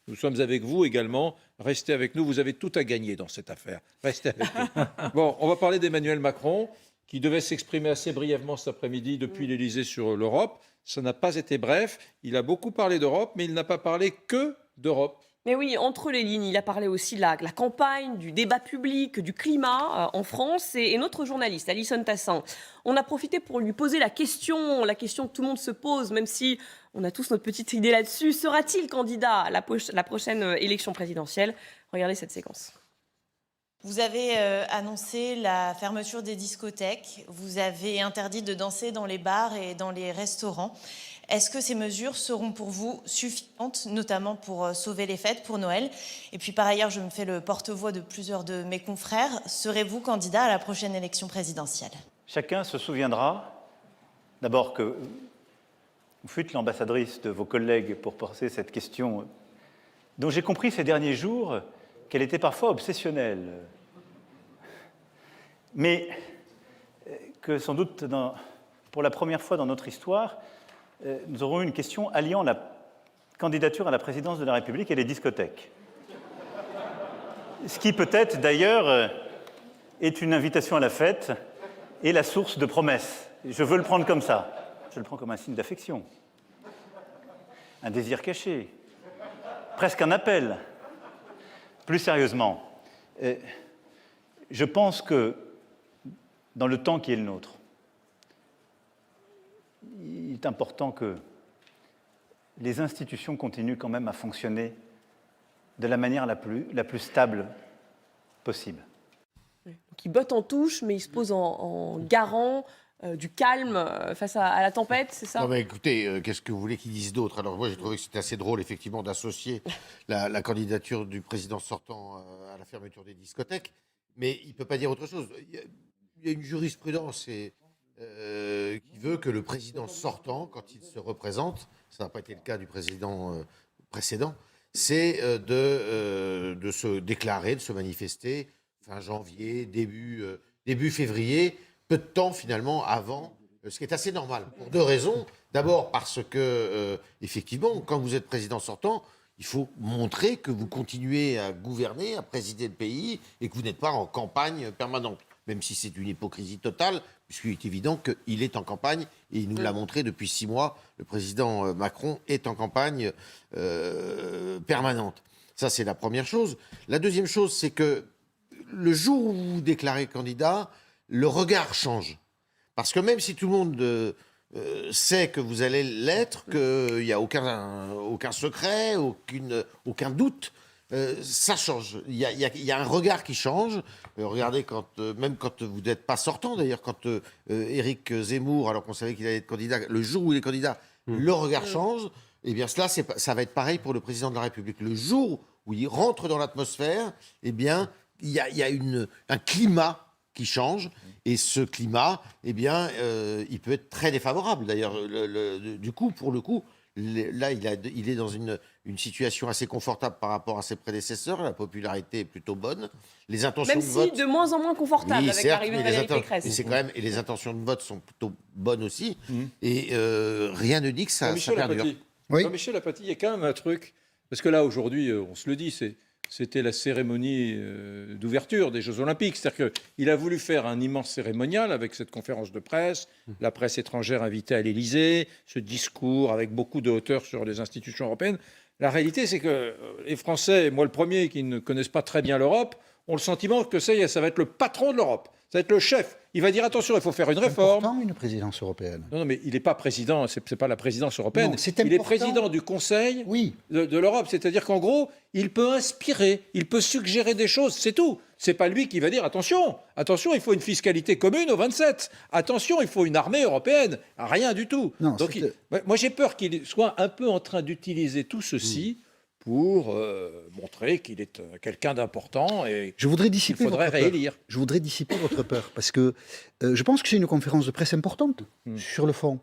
Nous sommes avec vous également. Restez avec nous. Vous avez tout à gagner dans cette affaire. Restez avec nous. Bon, on va parler d'Emmanuel Macron, qui devait s'exprimer assez brièvement cet après-midi depuis l'Élysée sur l'Europe. Ça n'a pas été bref. Il a beaucoup parlé d'Europe, mais il n'a pas parlé que d'Europe. Mais oui, entre les lignes, il a parlé aussi de la campagne, du débat public, du climat en France. Et notre journaliste, Alison Tassin, on a profité pour lui poser la question que tout le monde se pose, même si on a tous notre petite idée là-dessus. Sera-t-il candidat à la prochaine élection présidentielle? Regardez cette séquence. Vous avez annoncé la fermeture des discothèques, vous avez interdit de danser dans les bars et dans les restaurants. Est-ce que ces mesures seront pour vous suffisantes, notamment pour sauver les fêtes, pour Noël? Et puis par ailleurs, je me fais le porte-voix de plusieurs de mes confrères. Serez-vous candidat à la prochaine élection présidentielle? Chacun se souviendra d'abord que vous fûtes l'ambassadrice de vos collègues pour poser cette question dont j'ai compris ces derniers jours qu'elle était parfois obsessionnelle, mais que sans doute, pour la première fois dans notre histoire, nous aurons eu une question alliant la candidature à la présidence de la République et les discothèques. Ce qui peut-être, d'ailleurs, est une invitation à la fête et la source de promesses. Je veux le prendre comme ça. Je le prends comme un signe d'affection, un désir caché, presque un appel. Plus sérieusement, je pense que dans le temps qui est le nôtre, il est important que les institutions continuent quand même à fonctionner de la manière la plus stable possible. Donc il botte en touche, mais il se pose en garant du calme face à la tempête, c'est ça? Non, mais écoutez, qu'est-ce que vous voulez qu'ils disent d'autre? Alors moi, j'ai trouvé que c'était assez drôle, effectivement, d'associer la candidature du président sortant à la fermeture des discothèques, mais il ne peut pas dire autre chose. Il y a une jurisprudence qui veut que le président sortant, quand il se représente, ça n'a pas été le cas du président précédent, c'est de se déclarer, de se manifester fin janvier, début février, peu de temps finalement avant, ce qui est assez normal, pour deux raisons. D'abord parce que, effectivement, quand vous êtes président sortant, il faut montrer que vous continuez à gouverner, à présider le pays et que vous n'êtes pas en campagne permanente, même si c'est une hypocrisie totale, puisqu'il est évident qu'il est en campagne et il nous l'a montré depuis 6 mois. Le président Macron est en campagne permanente. Ça, c'est la première chose. La deuxième chose, c'est que le jour où vous déclarez candidat, le regard change. Parce que même si tout le monde sait que vous allez l'être, qu'il n'y a aucun secret, aucun doute, ça change. Il y a un regard qui change. Regardez, même quand vous n'êtes pas sortant, d'ailleurs, quand Éric Zemmour, alors qu'on savait qu'il allait être candidat, le jour où il est candidat, le regard change. Eh bien, ça va être pareil pour le président de la République. Le jour où il rentre dans l'atmosphère, eh bien, il y a un climat qui change, et ce climat, eh bien, il peut être très défavorable. D'ailleurs, du coup, pour le coup, là, il est dans une situation assez confortable par rapport à ses prédécesseurs. La popularité est plutôt bonne. Les intentions Même de si vote, de moins en moins confortable oui, avec certes, l'arrivée de mais Valérie Pécresse. et les intentions de vote sont plutôt bonnes aussi. Et rien ne dit que ça Jean-Michel perdure. Apathy. Oui. Jean-Michel Apathy, il y a quand même un truc, parce que là, aujourd'hui, on se le dit, c'était la cérémonie d'ouverture des Jeux Olympiques. C'est-à-dire qu'il a voulu faire un immense cérémonial avec cette conférence de presse, la presse étrangère invitée à l'Élysée, ce discours avec beaucoup de hauteur sur les institutions européennes. La réalité, c'est que les Français, moi le premier, qui ne connaissent pas très bien l'Europe, ont le sentiment que ça va être le patron de l'Europe. Ça va être le chef. Il va dire attention, il faut faire une réforme. C'est important, une présidence européenne. Non, mais il n'est pas président, c'est pas la présidence européenne. Non, c'est il est important. président du Conseil Oui. de l'Europe. C'est-à-dire qu'en gros, il peut inspirer, il peut suggérer des choses, c'est tout. C'est pas lui qui va dire attention, il faut une fiscalité commune aux 27. Attention, il faut une armée européenne. Rien du tout. Non, Donc, moi, j'ai peur qu'il soit un peu en train d'utiliser tout ceci pour montrer qu'il est quelqu'un d'important et Je voudrais dissiper qu'il faudrait votre peur. réélire. Je voudrais dissiper votre peur, parce que je pense que c'est une conférence de presse importante sur le fond.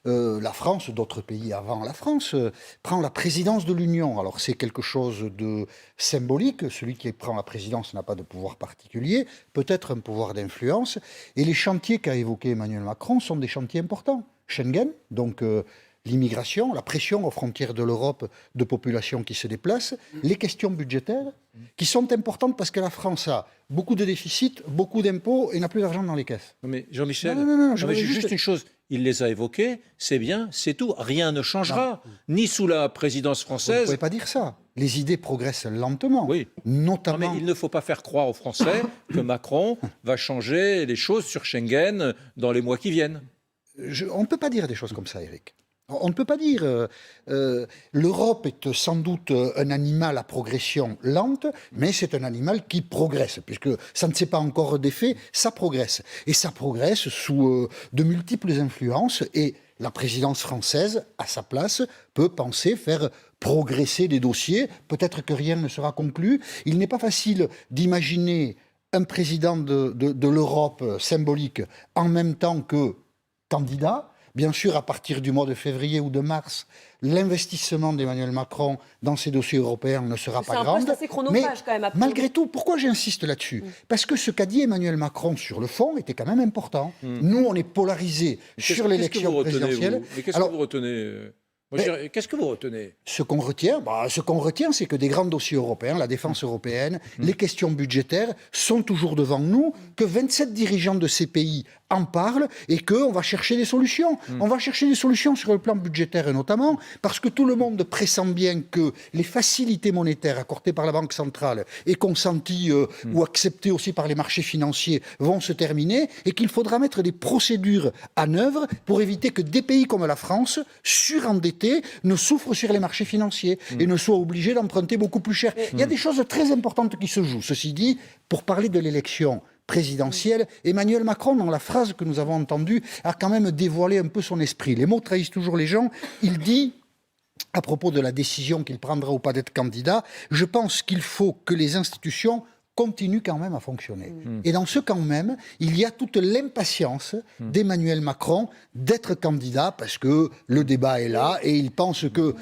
La France, d'autres pays avant la France, prend la présidence de l'Union. Alors c'est quelque chose de symbolique. Celui qui prend la présidence n'a pas de pouvoir particulier, peut-être un pouvoir d'influence. Et les chantiers qu'a évoqué Emmanuel Macron sont des chantiers importants. Schengen, donc l'immigration, la pression aux frontières de l'Europe de populations qui se déplacent, les questions budgétaires, qui sont importantes parce que la France a beaucoup de déficits, beaucoup d'impôts et n'a plus d'argent dans les caisses. Non, mais Jean-Michel, Non, je mais voulais juste une chose, il les a évoqués, c'est bien, c'est tout. Rien ne changera, ni sous la présidence Vous ne française. pouvez pas dire ça. Les idées progressent lentement, Oui. Non, notamment... mais il ne faut pas faire croire aux Français que Macron va changer les choses sur Schengen dans les mois qui viennent. On ne peut pas dire des choses comme ça, Eric. On ne peut pas dire. L'Europe est sans doute un animal à progression lente, mais c'est un animal qui progresse, puisque ça ne s'est pas encore défait, ça progresse. Et ça progresse sous de multiples influences, et la présidence française, à sa place, peut penser faire progresser des dossiers. Peut-être que rien ne sera conclu. Il n'est pas facile d'imaginer un président de l'Europe symbolique en même temps que candidat. Bien sûr, à partir du mois de février ou de mars, l'investissement d'Emmanuel Macron dans ces dossiers européens ne sera pas grand. C'est un poste assez chronophage quand même. Après. Malgré tout, pourquoi j'insiste là-dessus? Parce que ce qu'a dit Emmanuel Macron sur le fond était quand même important. Nous, on est polarisés sur l'élection présidentielle. Mais qu'est-ce que vous retenez qu'est-ce que vous retenez? Ce qu'on retient, c'est que des grands dossiers européens, la défense européenne, les questions budgétaires sont toujours devant nous, que 27 dirigeants de ces pays en parlent et qu'on va chercher des solutions. On va chercher des solutions sur le plan budgétaire et notamment parce que tout le monde pressent bien que les facilités monétaires accordées par la Banque centrale et consenties ou acceptées aussi par les marchés financiers vont se terminer et qu'il faudra mettre des procédures en œuvre pour éviter que des pays comme la France, surendettés, ne souffrent sur les marchés financiers et ne soient obligés d'emprunter beaucoup plus cher. Il y a des choses très importantes qui se jouent. Ceci dit, pour parler de l'élection présidentielle, Emmanuel Macron, dans la phrase que nous avons entendue, a quand même dévoilé un peu son esprit. Les mots trahissent toujours les gens. Il dit, à propos de la décision qu'il prendra ou pas d'être candidat, je pense qu'il faut que les institutions continue quand même à fonctionner. Et dans ce quand même, il y a toute l'impatience d'Emmanuel Macron d'être candidat parce que le débat est là et il pense que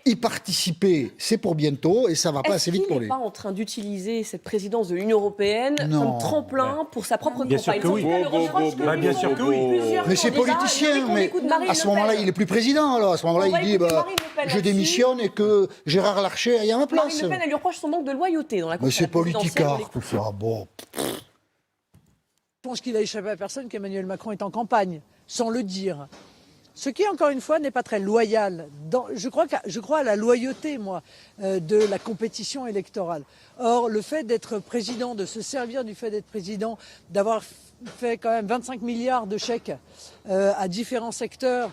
y participer, c'est pour bientôt et ça va pas assez vite pour lui. Est-ce qu'il n'est pas en train d'utiliser cette présidence de l'Union européenne comme tremplin pour sa propre Bien campagne? sûr que oui. Bien sûr que oui. Mais c'est politicien, mais à ce moment-là, il est plus président. Alors à ce moment-là, il dit je démissionne et que Gérard Larcher aille à ma place. Marine Le Pen, elle lui reproche son manque de loyauté dans la campagne. Mais c'est politicard. Tout ça, bon. Je pense qu'il a échappé à personne qu'Emmanuel Macron est en campagne, sans le dire. Ce qui, encore une fois, n'est pas très loyal. Je crois à la loyauté, moi, de la compétition électorale. Or, le fait d'être président, de se servir du fait d'être président, d'avoir fait quand même 25 milliards de chèques à différents secteurs,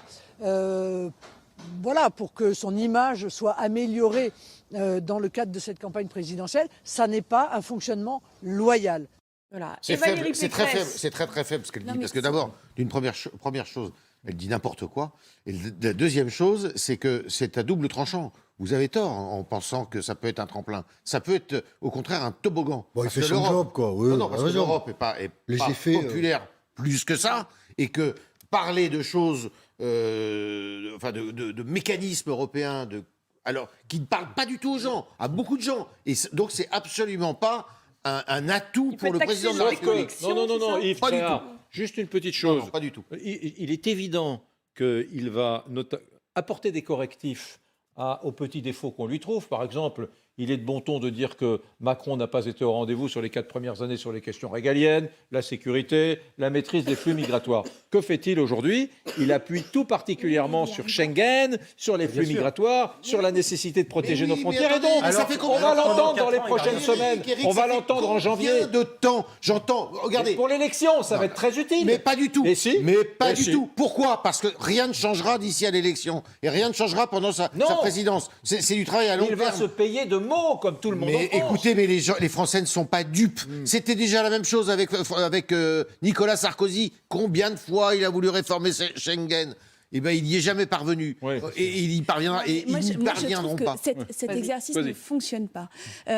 voilà, pour que son image soit améliorée dans le cadre de cette campagne présidentielle, ça n'est pas un fonctionnement loyal. Voilà. C'est faible, c'est très faible, c'est très très faible ce qu'elle dit. Parce que d'abord, d'une première chose, elle dit n'importe quoi. Et la deuxième chose, c'est que c'est à double tranchant. Vous avez tort en pensant que ça peut être un tremplin. Ça peut être au contraire un toboggan. Bon, il fait son job, quoi. Oui, non, parce que l'Europe n'est pas populaire plus que ça. Et que parler de choses, de mécanismes européens, alors qui ne parlent pas du tout aux gens, à beaucoup de gens. Et donc c'est absolument pas un atout pour le président de la République. Non, Yves, pas du tout. Juste une petite chose. Non, pas du tout. Il est évident qu'il va apporter des correctifs aux petits défauts qu'on lui trouve. Par exemple, il est de bon ton de dire que Macron n'a pas été au rendez-vous sur les 4 premières années sur les questions régaliennes, la sécurité, la maîtrise des flux migratoires. Que fait-il aujourd'hui? Il appuie tout particulièrement sur Schengen, sur les flux migratoires, sur la nécessité de protéger nos frontières. Et donc, on va l'entendre dans les prochaines semaines. On va l'entendre en janvier. Combien de temps j'entends? Regardez. Pour l'élection, ça va être très utile. Mais pas du tout. Et si Mais pas du si. tout. Pourquoi? Parce que rien ne changera d'ici à l'élection. Et rien ne changera pendant sa présidence. C'est du travail à long terme. Il va se payer de mots, comme tout le monde Mais en France. écoutez, mais les Français ne sont pas dupes. C'était déjà la même chose avec Nicolas Sarkozy. Combien de fois il a voulu réformer Schengen? Eh bien, il n'y est jamais parvenu. Ouais. Et il y parviendra. Et ils n'y parviendront pas. Cet exercice ne fonctionne pas.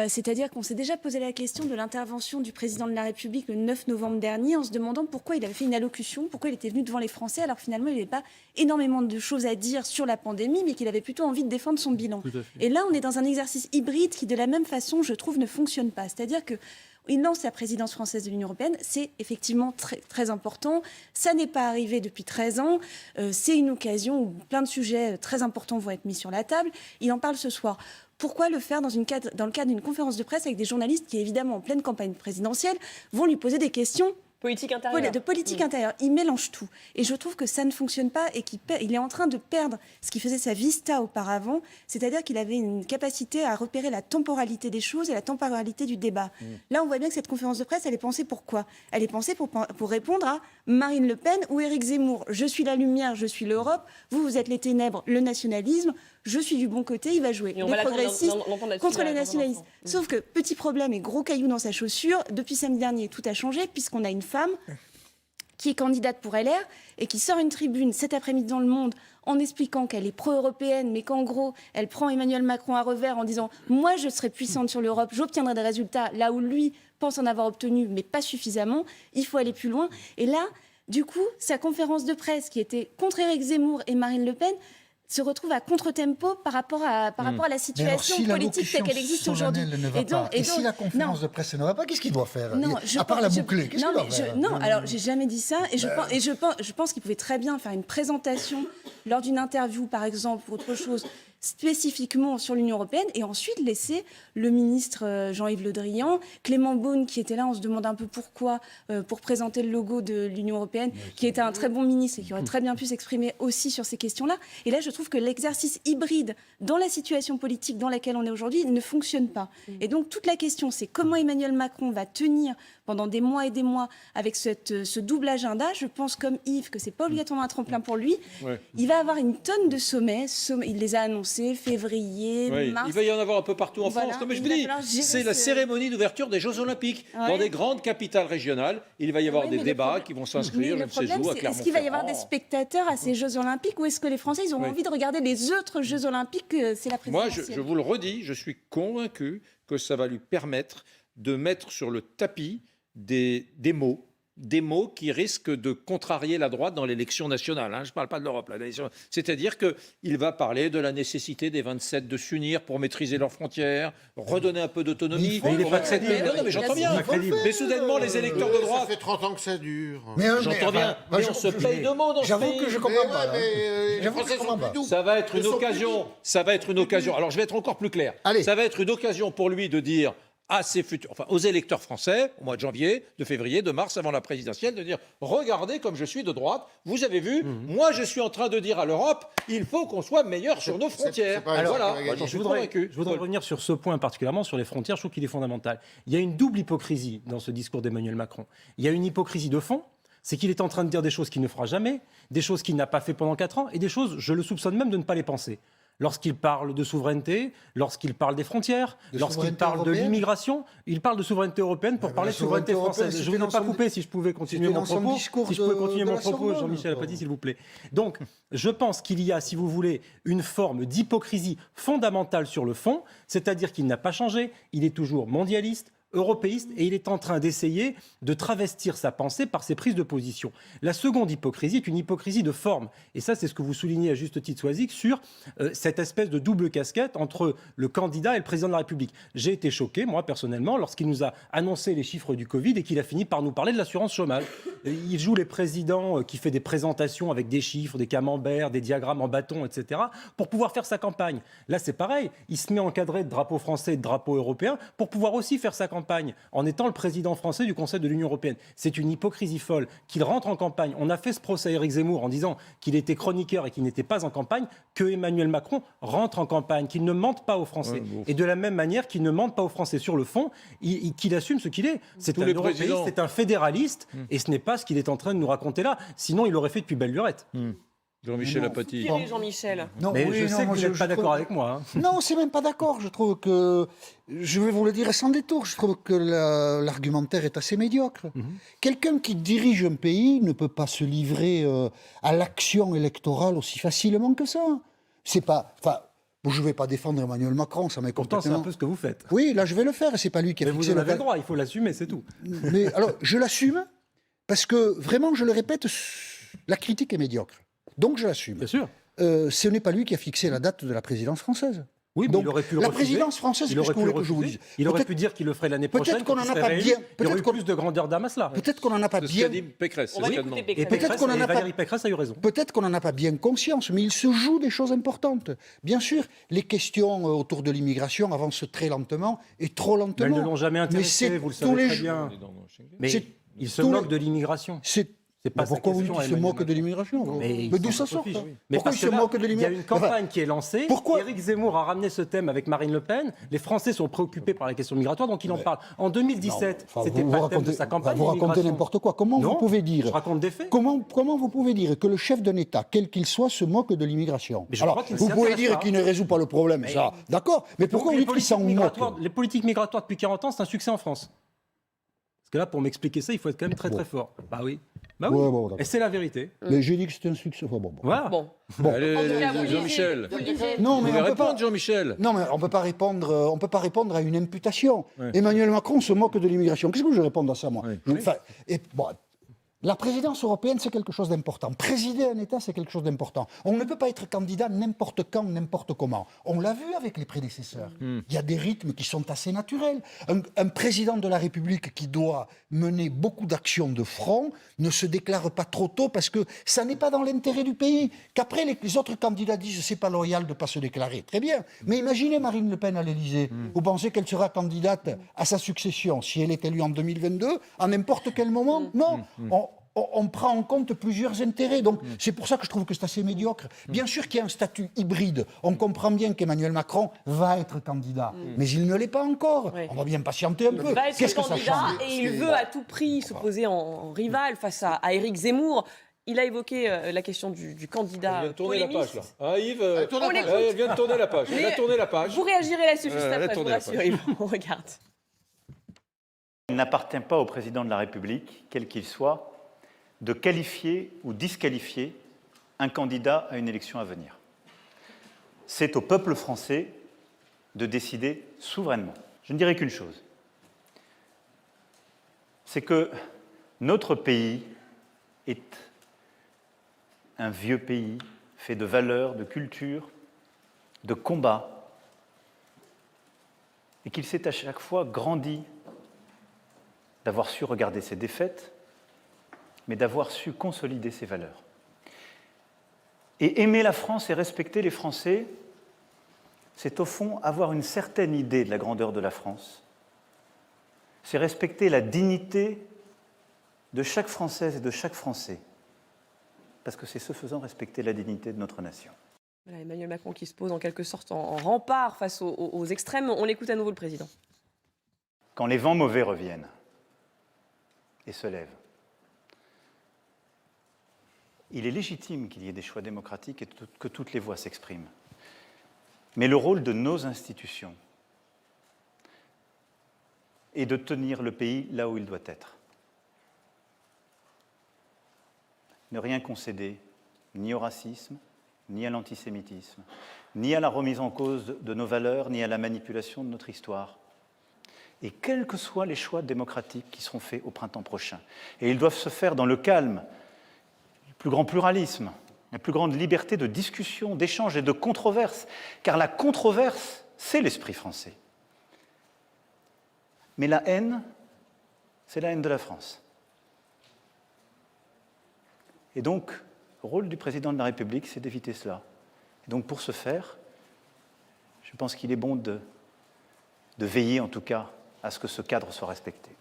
C'est-à-dire qu'on s'est déjà posé la question de l'intervention du président de la République le 9 novembre dernier en se demandant pourquoi il avait fait une allocution, pourquoi il était venu devant les Français, alors finalement il n'avait pas énormément de choses à dire sur la pandémie, mais qu'il avait plutôt envie de défendre son bilan. Et là, on est dans un exercice hybride qui, de la même façon, je trouve, ne fonctionne pas. C'est-à-dire que il lance la présidence française de l'Union européenne. C'est effectivement très, très important. Ça n'est pas arrivé depuis 13 ans. C'est une occasion où plein de sujets très importants vont être mis sur la table. Il en parle ce soir. Pourquoi le faire dans le cadre d'une conférence de presse avec des journalistes qui, évidemment, en pleine campagne présidentielle, vont lui poser des questions Politique intérieure. de politique intérieure. Il mélange tout. Et je trouve que ça ne fonctionne pas et qu'il est en train de perdre ce qui faisait sa vista auparavant, c'est-à-dire qu'il avait une capacité à repérer la temporalité des choses et la temporalité du débat. Là, on voit bien que cette conférence de presse, elle est pensée pour quoi ? Elle est pensée pour répondre à Marine Le Pen ou Éric Zemmour. Je suis la lumière, je suis l'Europe, vous êtes les ténèbres, le nationalisme, je suis du bon côté, il va jouer. Et on Les va progressistes l'entendre là-dessus, contre les dans un nationalistes. instant. Sauf que, petit problème et gros caillou dans sa chaussure, depuis samedi dernier, tout a changé, puisqu'on a une femme qui est candidate pour LR et qui sort une tribune cet après-midi dans Le Monde en expliquant qu'elle est pro-européenne, mais qu'en gros, elle prend Emmanuel Macron à revers en disant « Moi, je serai puissante sur l'Europe, j'obtiendrai des résultats là où lui pense en avoir obtenu, mais pas suffisamment. Il faut aller plus loin. » Et là, du coup, sa conférence de presse, qui était contre Éric Zemmour et Marine Le Pen, se retrouve à contre-tempo par rapport à la situation politique telle qu'elle existe aujourd'hui. Et si la conférence de presse ne va pas, qu'est-ce qu'il doit faire? Non, à part la boucler, qu'est-ce qu'il doit faire? Non, alors j'ai jamais dit ça. Et je pense qu'il pouvait très bien faire une présentation lors d'une interview, par exemple, ou autre chose, spécifiquement sur l'Union européenne, et ensuite laisser le ministre Jean-Yves Le Drian, Clément Beaune, qui était là, on se demande un peu pourquoi, pour présenter le logo de l'Union européenne, qui était un très bon ministre et qui aurait très bien pu s'exprimer aussi sur ces questions-là. Et là, je trouve que l'exercice hybride dans la situation politique dans laquelle on est aujourd'hui ne fonctionne pas. Et donc, toute la question, c'est comment Emmanuel Macron va tenir pendant des mois et des mois avec ce double agenda. Je pense, comme Yves, que c'est pas obligatoirement un tremplin pour lui. Ouais. Il va avoir une tonne de sommets. Il les a annoncés, février, Oui, mars. il va y en avoir un peu partout en Voilà, France. Non, mais je il vous va dis, falloir gérer c'est la cérémonie d'ouverture des Jeux Olympiques. Ouais. Dans des grandes capitales régionales, il va y avoir Oui, des mais débats qui vont s'inscrire, je le ne sais problème, où, à c'est Clermont-Ferrand. est-ce qu'il va y avoir des spectateurs à ces Jeux Olympiques ou est-ce que les Français ils auront Oui. envie de regarder les autres Jeux Olympiques que c'est la Moi, présidentielle? je vous le redis, je suis convaincu que ça va lui permettre de mettre sur le tapis des mots qui risquent de contrarier la droite dans l'élection nationale. Hein. Je ne parle pas de l'Europe. C'est-à-dire qu'il va parler de la nécessité des 27 de s'unir pour maîtriser leurs frontières, redonner un peu d'autonomie aux 27 pays. Non, mais j'entends bien. Mais soudainement, les électeurs de Ça droite... fait 30 ans que ça dure. J'entends bien, mais on se paye de mots dans ce J'avoue pays. que je comprends pas. là. les J'avoue que Français je comprends sont pas. plus doux. Ça va être Ils une sont occasion. Ça va être une occasion. Alors je vais être encore plus clair. Allez. Ça va être une occasion pour lui de dire à ses futurs, enfin aux électeurs français au mois de janvier, de février, de mars, avant la présidentielle, de dire regardez comme je suis de droite. Vous avez vu, moi je suis en train de dire à l'Europe, il faut qu'on soit meilleur sur nos frontières. c'est pas grave, Voilà. ça va gagner. J'en suis Je voudrais convaincu. revenir sur ce point particulièrement, sur les frontières. Je trouve qu'il est fondamental. Il y a une double hypocrisie dans ce discours d'Emmanuel Macron. Il y a une hypocrisie de fond, c'est qu'il est en train de dire des choses qu'il ne fera jamais, des choses qu'il n'a pas fait pendant 4 ans, et des choses, je le soupçonne même de ne pas les penser. Lorsqu'il parle de souveraineté, lorsqu'il parle des frontières, De lorsqu'il souveraineté parle de européenne. l'immigration, il parle de souveraineté européenne pour Mais parler la de souveraineté souveraineté française. européenne, Je ne voudrais c'était pas l'ensemble couper si je pouvais continuer mon l'ensemble propos. discours Si je pouvais de- continuer de mon la propos, Sorbonne. Jean-Michel Apathy, s'il vous plaît. Donc, je pense qu'il y a, si vous voulez, une forme d'hypocrisie fondamentale sur le fond, c'est-à-dire qu'il n'a pas changé, il est toujours mondialiste, européiste, et il est en train d'essayer de travestir sa pensée par ses prises de position. La seconde hypocrisie est une hypocrisie de forme. Et ça, c'est ce que vous soulignez à juste titre, Soisic, sur cette espèce de double casquette entre le candidat et le président de la République. J'ai été choqué, moi, personnellement, lorsqu'il nous a annoncé les chiffres du Covid et qu'il a fini par nous parler de l'assurance chômage. Il joue les présidents qui fait des présentations avec des chiffres, des camemberts, des diagrammes en bâton, etc., pour pouvoir faire sa campagne. Là, c'est pareil. Il se met encadré de drapeau français et de drapeau européen pour pouvoir aussi faire sa campagne en étant le président français du Conseil de l'Union européenne. C'est une hypocrisie folle qu'il rentre en campagne. On a fait ce procès à Éric Zemmour en disant qu'il était chroniqueur et qu'il n'était pas en campagne, que Emmanuel Macron rentre en campagne, qu'il ne mente pas aux Français. Et de la même manière qu'il ne mente pas aux Français sur le fond, qu'il assume ce qu'il est. C'est Tous un les européiste, présidents. c'est un fédéraliste, et ce n'est pas ce qu'il est en train de nous raconter là. Sinon, il l'aurait fait depuis belle lurette. Jean-Michel Non. Apathy. Thierry, Jean-Michel. Non, Mais oui, je non, sais que moi, vous n'êtes pas d'accord avec moi. Hein. Non, c'est même pas d'accord. Je trouve que, je vais vous le dire sans détour, je trouve que l'argumentaire est assez médiocre. Quelqu'un qui dirige un pays ne peut pas se livrer à l'action électorale aussi facilement que ça. C'est pas, enfin, je vais pas défendre Emmanuel Macron, ça m'est Pourtant, c'est complètement. un peu ce que vous faites. Oui, là, je vais le faire. Et c'est pas lui qui a Mais vous fixé en la avez le date. droit, il faut l'assumer, c'est tout. Mais alors, je l'assume parce que vraiment, je le répète, la critique est médiocre. Donc, je l'assume. Bien sûr. Ce n'est pas lui qui a fixé la date de la présidence française. Oui, mais Donc, il aurait pu le la refuser. présidence française, Il qu'est-ce aurait que pu vous le voulez que je vous refuser. dise? Il aurait Peut-être- pu dire qu'il le ferait l'année peut-être prochaine. qu'on en qu'il a serait pas réélu. bien- Il y aurait peut-être eu qu'on- plus de grandeur d'âme à cela. Peut-être qu'on n'en a pas C'est ce bien... qu'a dit Pécresse. On c'est va ce qu'a écouter demandé. Et Pécresse. peut-être qu'on en a pas... Valérie Pécresse a eu raison. Peut-être qu'on n'en a pas bien conscience, mais il se joue des choses importantes. Bien sûr, les questions autour de l'immigration avancent très lentement et trop Mais lentement. elles ne l'ont jamais Mais intéressé, c'est vous le tous savez les très jours. bien. On est dans Schengen. Mais C'est il se tous les- moque de l'immigration. C'est pas sa pourquoi vous dites question à qu'il se Emmanuel moque de Macron. l'immigration Mais il d'où s'en ça sort fiche, ça oui. Mais Pourquoi parce il se que là, moque de il y a l'immigration une campagne qui est lancée. Pourquoi Éric Zemmour a ramené ce thème avec Marine Le Pen. Les Français sont préoccupés par la question migratoire, donc il en parle. En 2017, Enfin, c'était vous pas le thème de racontez- sa campagne. vous racontez l'immigration. n'importe quoi. Comment Non, vous pouvez dire Je raconte des faits. Comment vous pouvez dire que le chef d'un État, quel qu'il soit, se moque de l'immigration? Mais je Alors, crois qu'il ne vous s'y pouvez intéresse dire pas. qu'il ne résout pas le problème, ça, d'accord. Mais pourquoi Donc, vous dites qu'il s'en moque? les politiques migratoires depuis 40 ans, c'est un succès en France. Parce que là, pour m'expliquer ça, il faut être quand même très très fort. Bah oui. Bah oui. Ouais, bon, d'accord. Et c'est la vérité. Mais j'ai dit que c'était un succès. Enfin, bon. Voilà. Bon. Allez, En tout cas, vous Jean-Michel. lisez- vous lisez- Non, Vous mais pouvez on peut pas. répondre, Jean-Michel. Non, mais on peut pas répondre à une imputation. Emmanuel Macron se moque de l'immigration. Qu'est-ce que je réponds à ça, moi? Enfin, la présidence européenne, c'est quelque chose d'important. Présider un État, c'est quelque chose d'important. On ne peut pas être candidat n'importe quand, n'importe comment. On l'a vu avec les prédécesseurs. Il y a des rythmes qui sont assez naturels. Un président de la République qui doit mener beaucoup d'actions de front ne se déclare pas trop tôt parce que ça n'est pas dans l'intérêt du pays. Qu'après, les autres candidats disent c'est pas loyal de ne pas se déclarer. Très bien. Mais imaginez Marine Le Pen à l'Élysée. Vous pensez qu'elle sera candidate à sa succession si elle est élue en 2022, à n'importe quel moment? Non. On prend en compte plusieurs intérêts. Donc, c'est pour ça que je trouve que c'est assez médiocre. Bien sûr qu'il y a un statut hybride. On comprend bien qu'Emmanuel Macron va être candidat. Mais il ne l'est pas encore. Oui. On va bien patienter un peu. Il va être Qu'est-ce que ça candidat change? et il veut à tout prix se poser en rival face à Éric Zemmour. Il a évoqué la question du candidat Elle vient de tourner la polémiste. page, là. Ah, Yves, On l'écoute. elle vient de tourner la page. Elle a tourné la page. Vous réagirez là-dessus juste Elle a après, je vous tourné la rassure. Yves. On regarde. Il n'appartient pas au président de la République, quel qu'il soit, de qualifier ou disqualifier un candidat à une élection à venir. C'est au peuple français de décider souverainement. Je ne dirai qu'une chose, c'est que notre pays est un vieux pays fait de valeurs, de culture, de combats, et qu'il s'est à chaque fois grandi d'avoir su regarder ses défaites, mais d'avoir su consolider ses valeurs. Et aimer la France et respecter les Français, c'est au fond avoir une certaine idée de la grandeur de la France. C'est respecter la dignité de chaque Française et de chaque Français, parce que c'est ce faisant respecter la dignité de notre nation. Voilà, Emmanuel Macron qui se pose en quelque sorte en rempart face aux extrêmes. On écoute à nouveau le président. Quand les vents mauvais reviennent et se lèvent, il est légitime qu'il y ait des choix démocratiques et que toutes les voix s'expriment. Mais le rôle de nos institutions est de tenir le pays là où il doit être. Ne rien concéder, ni au racisme, ni à l'antisémitisme, ni à la remise en cause de nos valeurs, ni à la manipulation de notre histoire. Et quels que soient les choix démocratiques qui seront faits au printemps prochain. Et ils doivent se faire dans le calme, le plus grand pluralisme, la plus grande liberté de discussion, d'échange et de controverse, car la controverse, c'est l'esprit français. Mais la haine, c'est la haine de la France. Et donc, le rôle du président de la République, c'est d'éviter cela. Et donc, pour ce faire, je pense qu'il est bon de veiller, en tout cas, à ce que ce cadre soit respecté.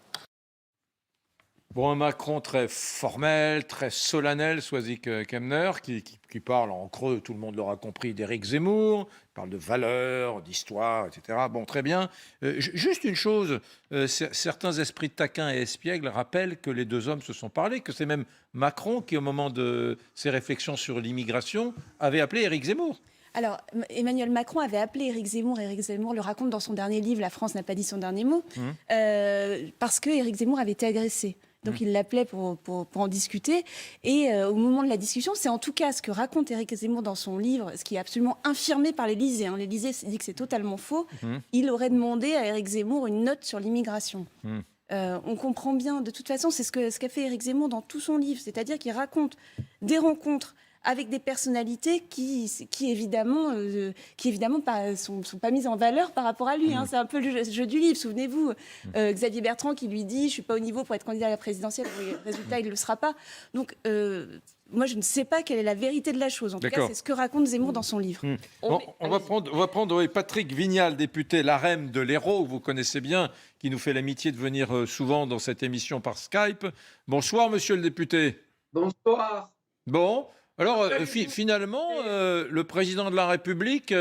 Bon, un Macron très formel, très solennel, Soisy Kemner, qui parle en creux, tout le monde l'aura compris, d'Éric Zemmour, parle de valeurs, d'histoire, etc. Bon, très bien. Juste une chose, certains esprits taquins et espiègles rappellent que les deux hommes se sont parlé, que c'est même Macron qui, au moment de ses réflexions sur l'immigration, avait appelé Éric Zemmour. Alors, Emmanuel Macron avait appelé Éric Zemmour. Éric Zemmour le raconte dans son dernier livre, La France n'a pas dit son dernier mot, parce que Éric Zemmour avait été agressé. Donc il l'appelait pour en discuter. Et au moment de la discussion, c'est en tout cas ce que raconte Éric Zemmour dans son livre, ce qui est absolument infirmé par l'Élysée. L'Élysée dit que c'est totalement faux. Il aurait demandé à Éric Zemmour une note sur l'immigration. On comprend bien, de toute façon, c'est ce qu'a fait Éric Zemmour dans tout son livre. C'est-à-dire qu'il raconte des rencontres avec des personnalités qui évidemment sont pas mises en valeur par rapport à lui. Hein. C'est un peu le jeu du livre. Souvenez-vous, Xavier Bertrand qui lui dit « je suis pas au niveau pour être candidat à la présidentielle », résultat, il ne le sera pas. Donc, moi, je ne sais pas quelle est la vérité de la chose. En tout cas, c'est ce que raconte Zemmour dans son livre. Bon, on va prendre oui, Patrick Vignal, député LaREM de l'Hérault, que vous connaissez bien, qui nous fait l'amitié de venir souvent dans cette émission par Skype. Bonsoir, monsieur le député. Bonsoir. Bon, alors finalement, le président de la République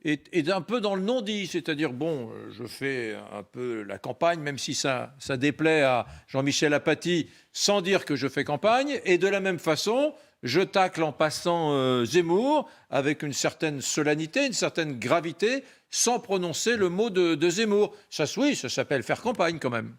est un peu dans le non-dit, c'est-à-dire, bon, je fais un peu la campagne, même si ça déplaît à Jean-Michel Apathy, sans dire que je fais campagne, et de la même façon, je tacle en passant Zemmour avec une certaine solennité, une certaine gravité, sans prononcer le mot de Zemmour. Ça, oui, ça s'appelle faire campagne quand même.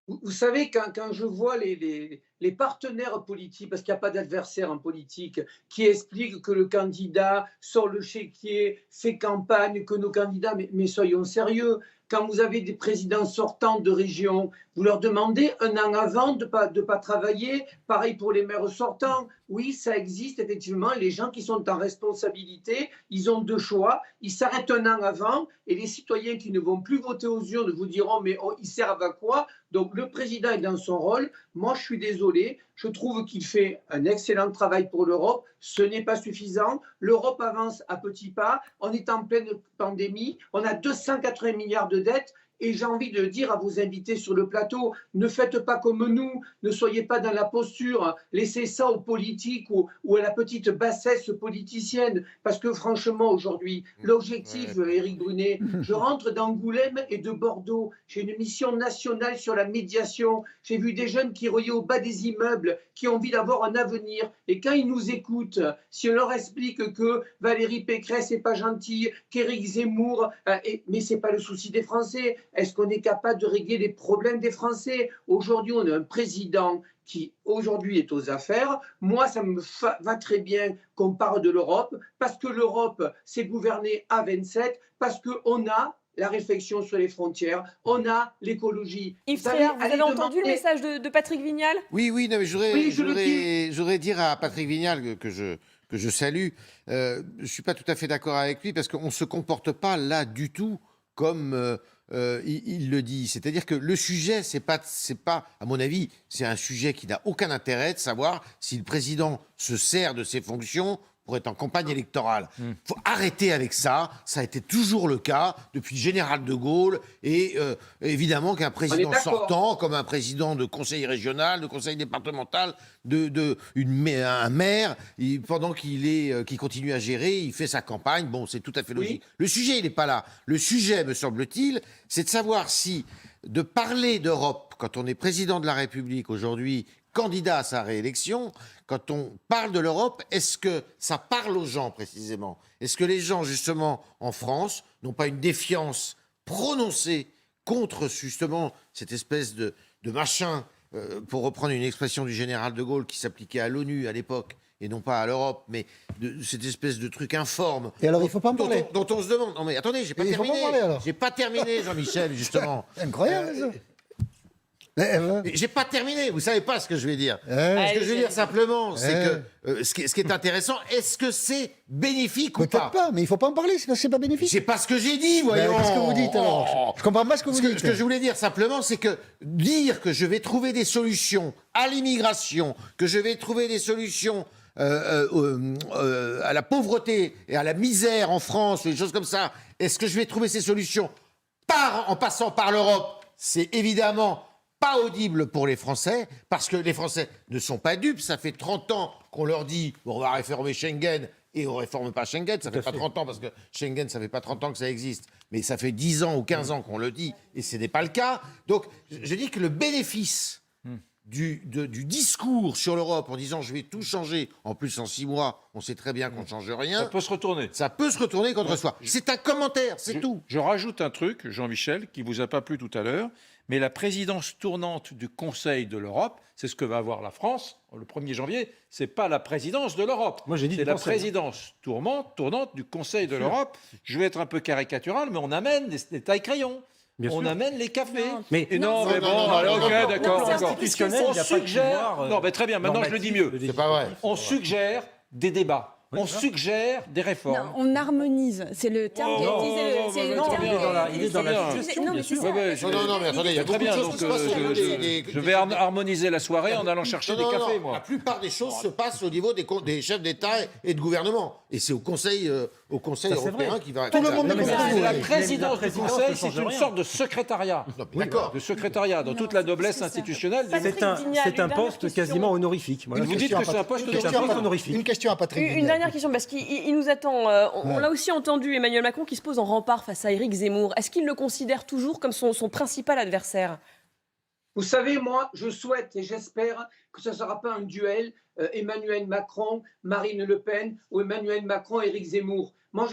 Vous savez, quand je vois les partenaires politiques, parce qu'il n'y a pas d'adversaire en politique, qui expliquent que le candidat sort le chéquier, fait campagne, que nos candidats, mais soyons sérieux, quand vous avez des présidents sortants de région, vous leur demandez un an avant de pas travailler. Pareil pour les maires sortants. Oui, ça existe effectivement. Les gens qui sont en responsabilité, ils ont deux choix. Ils s'arrêtent un an avant et les citoyens qui ne vont plus voter aux urnes vous diront mais oh, ils servent à quoi? Donc le président est dans son rôle. Moi, je suis désolé. Je trouve qu'il fait un excellent travail pour l'Europe. Ce n'est pas suffisant. L'Europe avance à petits pas. On est en pleine pandémie. On a 280 milliards de dettes. Et j'ai envie de dire à vos invités sur le plateau, ne faites pas comme nous, ne soyez pas dans la posture, laissez ça aux politiques ou à la petite bassesse politicienne. Parce que franchement, aujourd'hui, l'objectif, Éric Brunet, je rentre d'Angoulême et de Bordeaux. J'ai une mission nationale sur la médiation. J'ai vu des jeunes qui royaient au bas des immeubles, qui ont envie d'avoir un avenir. Et quand ils nous écoutent, si on leur explique que Valérie Pécresse n'est pas gentille, qu'Éric Zemmour, mais ce n'est pas le souci des Français. Est-ce qu'on est capable de régler les problèmes des Français? Aujourd'hui, on a un président qui, aujourd'hui, est aux affaires. Moi, ça me va très bien qu'on parle de l'Europe, parce que l'Europe, c'est gouverné à 27, parce qu'on a la réflexion sur les frontières, on a l'écologie. Yves Tréhard, vous avez entendu le message de Patrick Vignal? Oui, non, mais je voudrais dire à Patrick Vignal que je salue. Je ne suis pas tout à fait d'accord avec lui, parce qu'on ne se comporte pas là du tout comme... il le dit, c'est-à-dire que le sujet, c'est pas, à mon avis, c'est un sujet qui n'a aucun intérêt de savoir si le président se sert de ses fonctions pour être en campagne électorale. Il faut arrêter avec ça. Ça a été toujours le cas depuis le général de Gaulle. Et évidemment qu'un président sortant, comme un président de conseil régional, de conseil départemental, un maire, pendant qu'il continue à gérer, il fait sa campagne. Bon, c'est tout à fait logique. Le sujet, il n'est pas là. Le sujet, me semble-t-il, c'est de savoir si de parler d'Europe, quand on est président de la République aujourd'hui, candidat à sa réélection, quand on parle de l'Europe, est-ce que ça parle aux gens précisément? Est-ce que les gens, justement, en France, n'ont pas une défiance prononcée contre, justement, cette espèce de machin, pour reprendre une expression du général de Gaulle qui s'appliquait à l'ONU à l'époque, et non pas à l'Europe, mais de cette espèce de truc informe. Et alors, il ne faut pas en parler. Dont on se demande... Non mais attendez, j'ai pas terminé. J'ai pas terminé, Jean-Michel, justement. Incroyable, ça. J'ai pas terminé, vous savez pas ce que je vais dire. Ce que je veux dire simplement, c'est que ce qui est intéressant, est-ce que c'est bénéfique ou pas? Peut-être pas, mais il faut pas en parler, c'est parce que c'est pas bénéfique. C'est pas ce que j'ai dit, voyons. Qu'est-ce que vous dites alors? Je comprends pas ce que vous dites. Ce que je voulais dire simplement, c'est que dire que je vais trouver des solutions à l'immigration, que je vais trouver des solutions à la pauvreté et à la misère en France, des choses comme ça, est-ce que je vais trouver ces solutions en passant par l'Europe? C'est évidemment pas audible pour les Français, parce que les Français ne sont pas dupes. Ça fait 30 ans qu'on leur dit on va réformer Schengen, et on ne réforme pas Schengen. Ça fait pas 30 ans, parce que Schengen, ça fait pas 30 ans que ça existe. Mais ça fait 10 ans ou 15 ans qu'on le dit, et ce n'est pas le cas. Donc, je dis que le bénéfice du discours sur l'Europe, en disant je vais tout changer, en plus en 6 mois, on sait très bien qu'on ne change rien. Ça peut se retourner. Ça peut se retourner contre soi. C'est un commentaire, c'est tout. Je rajoute un truc, Jean-Michel, qui ne vous a pas plu tout à l'heure, mais la présidence tournante du Conseil de l'Europe, c'est ce que va avoir la France le 1er janvier, c'est pas la présidence de l'Europe. Moi, j'ai dit c'est la présidence tournante du Conseil de l'Europe. Je vais être un peu caricatural, mais on amène les tailles-crayons. On amène les cafés. Mais bon, ok, d'accord. Institutionnel, On suggère. Non, mais très bien, maintenant je le dis mieux. C'est pas vrai. On suggère des débats. Oui, On c'est ça. suggère des réformes. Non, on harmonise. C'est le terme qui est utilisé. C'est le terme il est dans la c'est suggestion, Non, bien mais c'est sûr. ça. Non, mais attendez, il y a Très beaucoup de bien, choses donc qui se passent au niveau je vais harmoniser la soirée en allant chercher des cafés, moi. La plupart des choses se passent au niveau des chefs d'État et de gouvernement. Et c'est au Conseil c'est européen vrai. qui va... Tout le monde Non, mais est C'est la oui. présidence du présidence Conseil, ne c'est change une rien. sorte de secrétariat. D'accord. De secrétariat, dans toute la noblesse c'est ça. institutionnelle. Patrick C'est un, Vignal, c'est une un dernière poste question. quasiment honorifique. Voilà. Vous dites question que à c'est un Patrick- poste une C'est un question poste à- honorifique. Une question à Patrick Une Vignal. dernière question, parce qu'il nous attend. On l'a aussi entendu, Emmanuel Macron qui se pose en rempart face à Éric Zemmour. Est-ce qu'il le considère toujours comme son principal adversaire? Vous savez, moi, je souhaite et j'espère que ce ne sera pas un duel Emmanuel Macron, Marine Le Pen ou Emmanuel Macron, Éric Zemmour. Moi,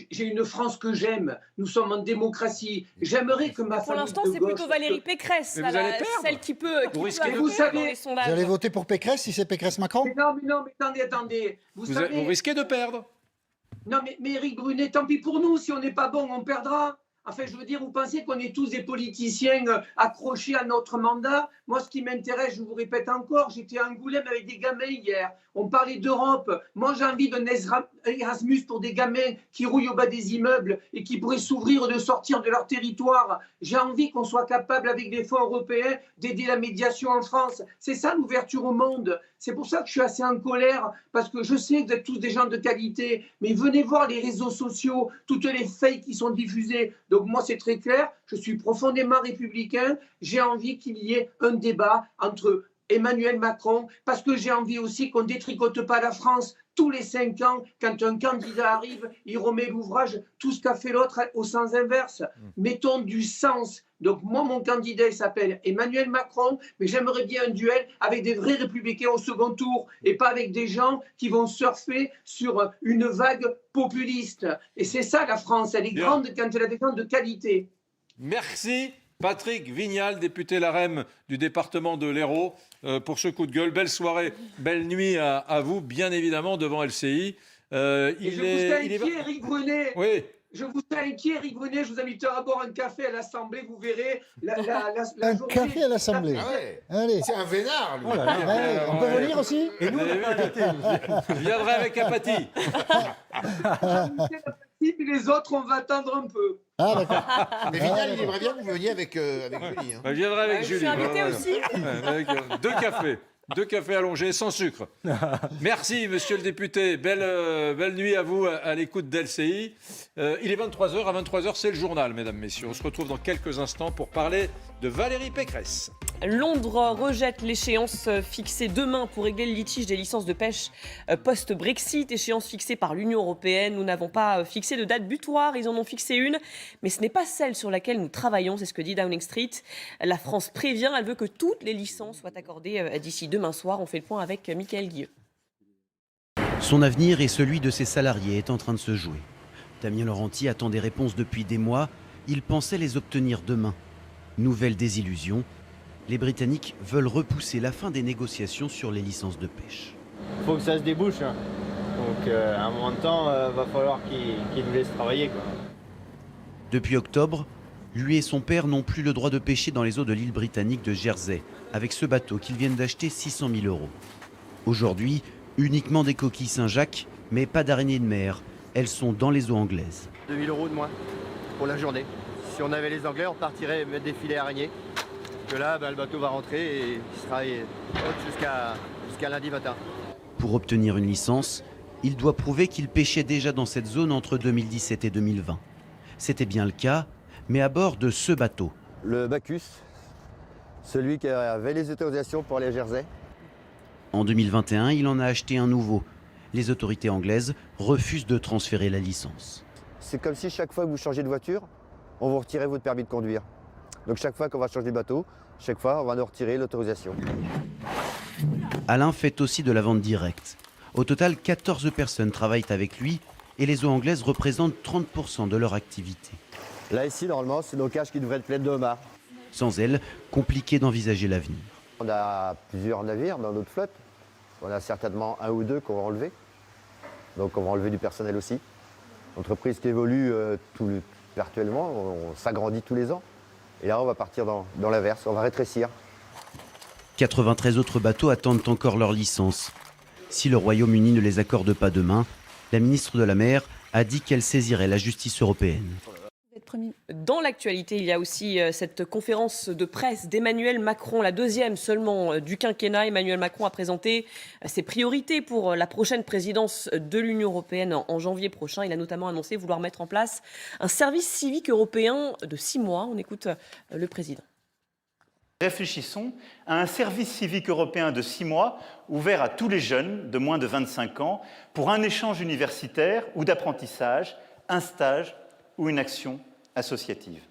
j'ai une France que j'aime. Nous sommes en démocratie. J'aimerais que ma Pour famille l'instant, de c'est gauche- plutôt Valérie Pécresse, Mais là, vous allez perdre. celle qui peut risquez- avoir vous peur savez- dans les Vous sondages. allez voter pour Pécresse si c'est Pécresse-Macron? Mais non, mais attendez. Vous savez, Vous risquez de perdre. non, mais Éric Brunet, tant pis pour nous. Si on n'est pas bon, on perdra. Enfin, je veux dire, vous pensez qu'on est tous des politiciens accrochés à notre mandat? Moi, ce qui m'intéresse, je vous répète encore, j'étais à Angoulême avec des gamins hier. On parlait d'Europe. Moi, j'ai envie d'un Erasmus pour des gamins qui rouillent au bas des immeubles et qui pourraient s'ouvrir de sortir de leur territoire. J'ai envie qu'on soit capable, avec des fonds européens, d'aider la médiation en France. C'est ça l'ouverture au monde. C'est pour ça que je suis assez en colère, parce que je sais que vous êtes tous des gens de qualité, mais venez voir les réseaux sociaux, toutes les fakes qui sont diffusées. Donc moi, c'est très clair, je suis profondément républicain, j'ai envie qu'il y ait un débat entre Emmanuel Macron, parce que j'ai envie aussi qu'on ne détricote pas la France tous les 5 ans, quand un candidat arrive, il remet l'ouvrage, tout ce qu'a fait l'autre au sens inverse. Mettons du sens. Donc moi, mon candidat, il s'appelle Emmanuel Macron, mais j'aimerais bien un duel avec des vrais républicains au second tour, et pas avec des gens qui vont surfer sur une vague populiste. Et c'est ça la France, elle est Bien. grande quand elle a des gens de qualité. Merci Patrick Vignal, député LaREM du département de l'Hérault, pour ce coup de gueule. Belle soirée, belle nuit à vous, bien évidemment, devant LCI. Et je vous inquiet, Éric Brunet. Oui. Je vous inquiet, Éric Brunet, je vous inviterai à boire un café à l'Assemblée, vous verrez la Un journée. café à l'Assemblée. Ah ouais. Allez. C'est un vénard, lui. Oh là là. Ouais, on peut venir aussi? Et nous, on n'a pas invité. Je viendrai avec apathie. Puis les autres, on va attendre un peu. Ah, d'accord. Mais Vignal, il aimerait bien que vous veniez avec Julie. hein. Je viendrai avec Je Julie. suis invitée Voilà. aussi. Ouais, avec, 2 cafés. 2 cafés allongés, sans sucre. Merci, monsieur le député. Belle nuit à vous, à l'écoute d'LCI. Il est 23h. À 23h, c'est le journal, mesdames, messieurs. On se retrouve dans quelques instants pour parler de Valérie Pécresse. Londres rejette l'échéance fixée demain pour régler le litige des licences de pêche post-Brexit, échéance fixée par l'Union européenne. Nous n'avons pas fixé de date butoir, ils en ont fixé une, mais ce n'est pas celle sur laquelle nous travaillons, c'est ce que dit Downing Street. La France prévient, elle veut que toutes les licences soient accordées d'ici demain soir. On fait le point avec Mickaël Guilleux. Son avenir et celui de ses salariés est en train de se jouer. Damien Laurenti attend des réponses depuis des mois. Il pensait les obtenir demain. Nouvelle désillusion. Les Britanniques veulent repousser la fin des négociations sur les licences de pêche. Il faut que ça se débouche. Hein. Donc à un moment de temps, va falloir qu'ils nous laissent travailler. Quoi. Depuis octobre, lui et son père n'ont plus le droit de pêcher dans les eaux de l'île britannique de Jersey, avec ce bateau qu'ils viennent d'acheter 600 000 €. Aujourd'hui, uniquement des coquilles Saint-Jacques, mais pas d'araignées de mer. Elles sont dans les eaux anglaises. 2 000 € de moins pour la journée. Si on avait les Anglais, on partirait mettre des filets araignées. Que là, le bateau va rentrer et il sera haute jusqu'à lundi matin. Pour obtenir une licence, il doit prouver qu'il pêchait déjà dans cette zone entre 2017 et 2020. C'était bien le cas, mais à bord de ce bateau. Le Bacchus, celui qui avait les autorisations pour les Jersey. En 2021, il en a acheté un nouveau. Les autorités anglaises refusent de transférer la licence. C'est comme si chaque fois que vous changez de voiture, on vous retirait votre permis de conduire. Donc chaque fois qu'on va changer de bateau, chaque fois on va nous retirer l'autorisation. Alain fait aussi de la vente directe. Au total, 14 personnes travaillent avec lui et les eaux anglaises représentent 30% de leur activité. Là ici, normalement, c'est nos cages qui devraient être pleines de homards. Sans elles, compliqué d'envisager l'avenir. On a plusieurs navires dans notre flotte. On a certainement 1 ou 2 qu'on va enlever. Donc on va enlever du personnel aussi. Entreprise qui évolue virtuellement, on s'agrandit tous les ans. Et là, on va partir dans l'inverse, on va rétrécir. 93 autres bateaux attendent encore leur licence. Si le Royaume-Uni ne les accorde pas demain, la ministre de la Mer a dit qu'elle saisirait la justice européenne. Dans l'actualité, il y a aussi cette conférence de presse d'Emmanuel Macron, la deuxième seulement du quinquennat. Emmanuel Macron a présenté ses priorités pour la prochaine présidence de l'Union européenne en janvier prochain. Il a notamment annoncé vouloir mettre en place un service civique européen de 6 mois. On écoute le président. Réfléchissons à un service civique européen de 6 mois ouvert à tous les jeunes de moins de 25 ans pour un échange universitaire ou d'apprentissage, un stage ou une action associative.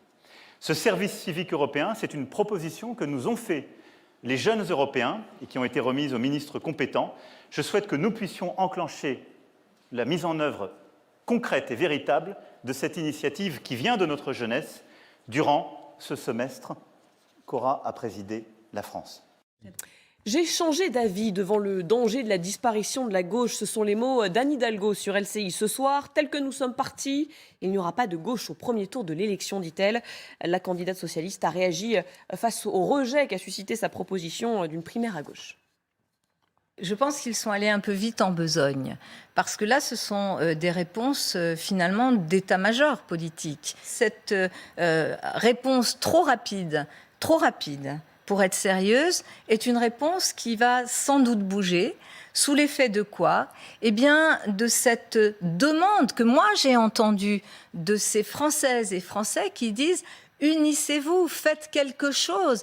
Ce service civique européen, c'est une proposition que nous ont fait les jeunes Européens et qui ont été remises aux ministres compétents. Je souhaite que nous puissions enclencher la mise en œuvre concrète et véritable de cette initiative qui vient de notre jeunesse durant ce semestre qu'aura à présider la France. J'ai changé d'avis devant le danger de la disparition de la gauche. Ce sont les mots d'Anne Hidalgo sur LCI ce soir. Tel que nous sommes partis, il n'y aura pas de gauche au premier tour de l'élection, dit-elle. La candidate socialiste a réagi face au rejet qu'a suscité sa proposition d'une primaire à gauche. Je pense qu'ils sont allés un peu vite en besogne, parce que là, ce sont des réponses finalement d'état-major politique. Cette réponse trop rapide, pour être sérieuse, est une réponse qui va sans doute bouger. Sous l'effet de quoi? Eh bien, de cette demande que moi j'ai entendue de ces Françaises et Français qui disent « unissez-vous, faites quelque chose ».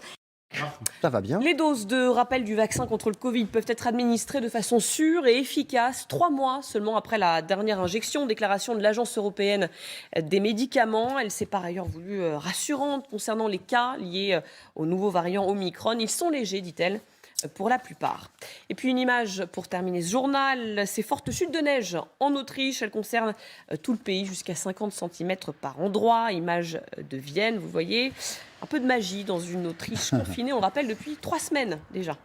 Ça va bien. Les doses de rappel du vaccin contre le Covid peuvent être administrées de façon sûre et efficace 3 mois seulement après la dernière injection. Déclaration de l'Agence européenne des médicaments. Elle s'est par ailleurs voulue rassurante concernant les cas liés au nouveau variant Omicron. Ils sont légers, dit-elle, pour la plupart. Et puis une image pour terminer ce journal. Ces fortes chutes de neige en Autriche. Elles concernent tout le pays, jusqu'à 50 cm par endroit. Image de Vienne, vous voyez. Un peu de magie dans une Autriche confinée, on le rappelle, depuis 3 semaines déjà.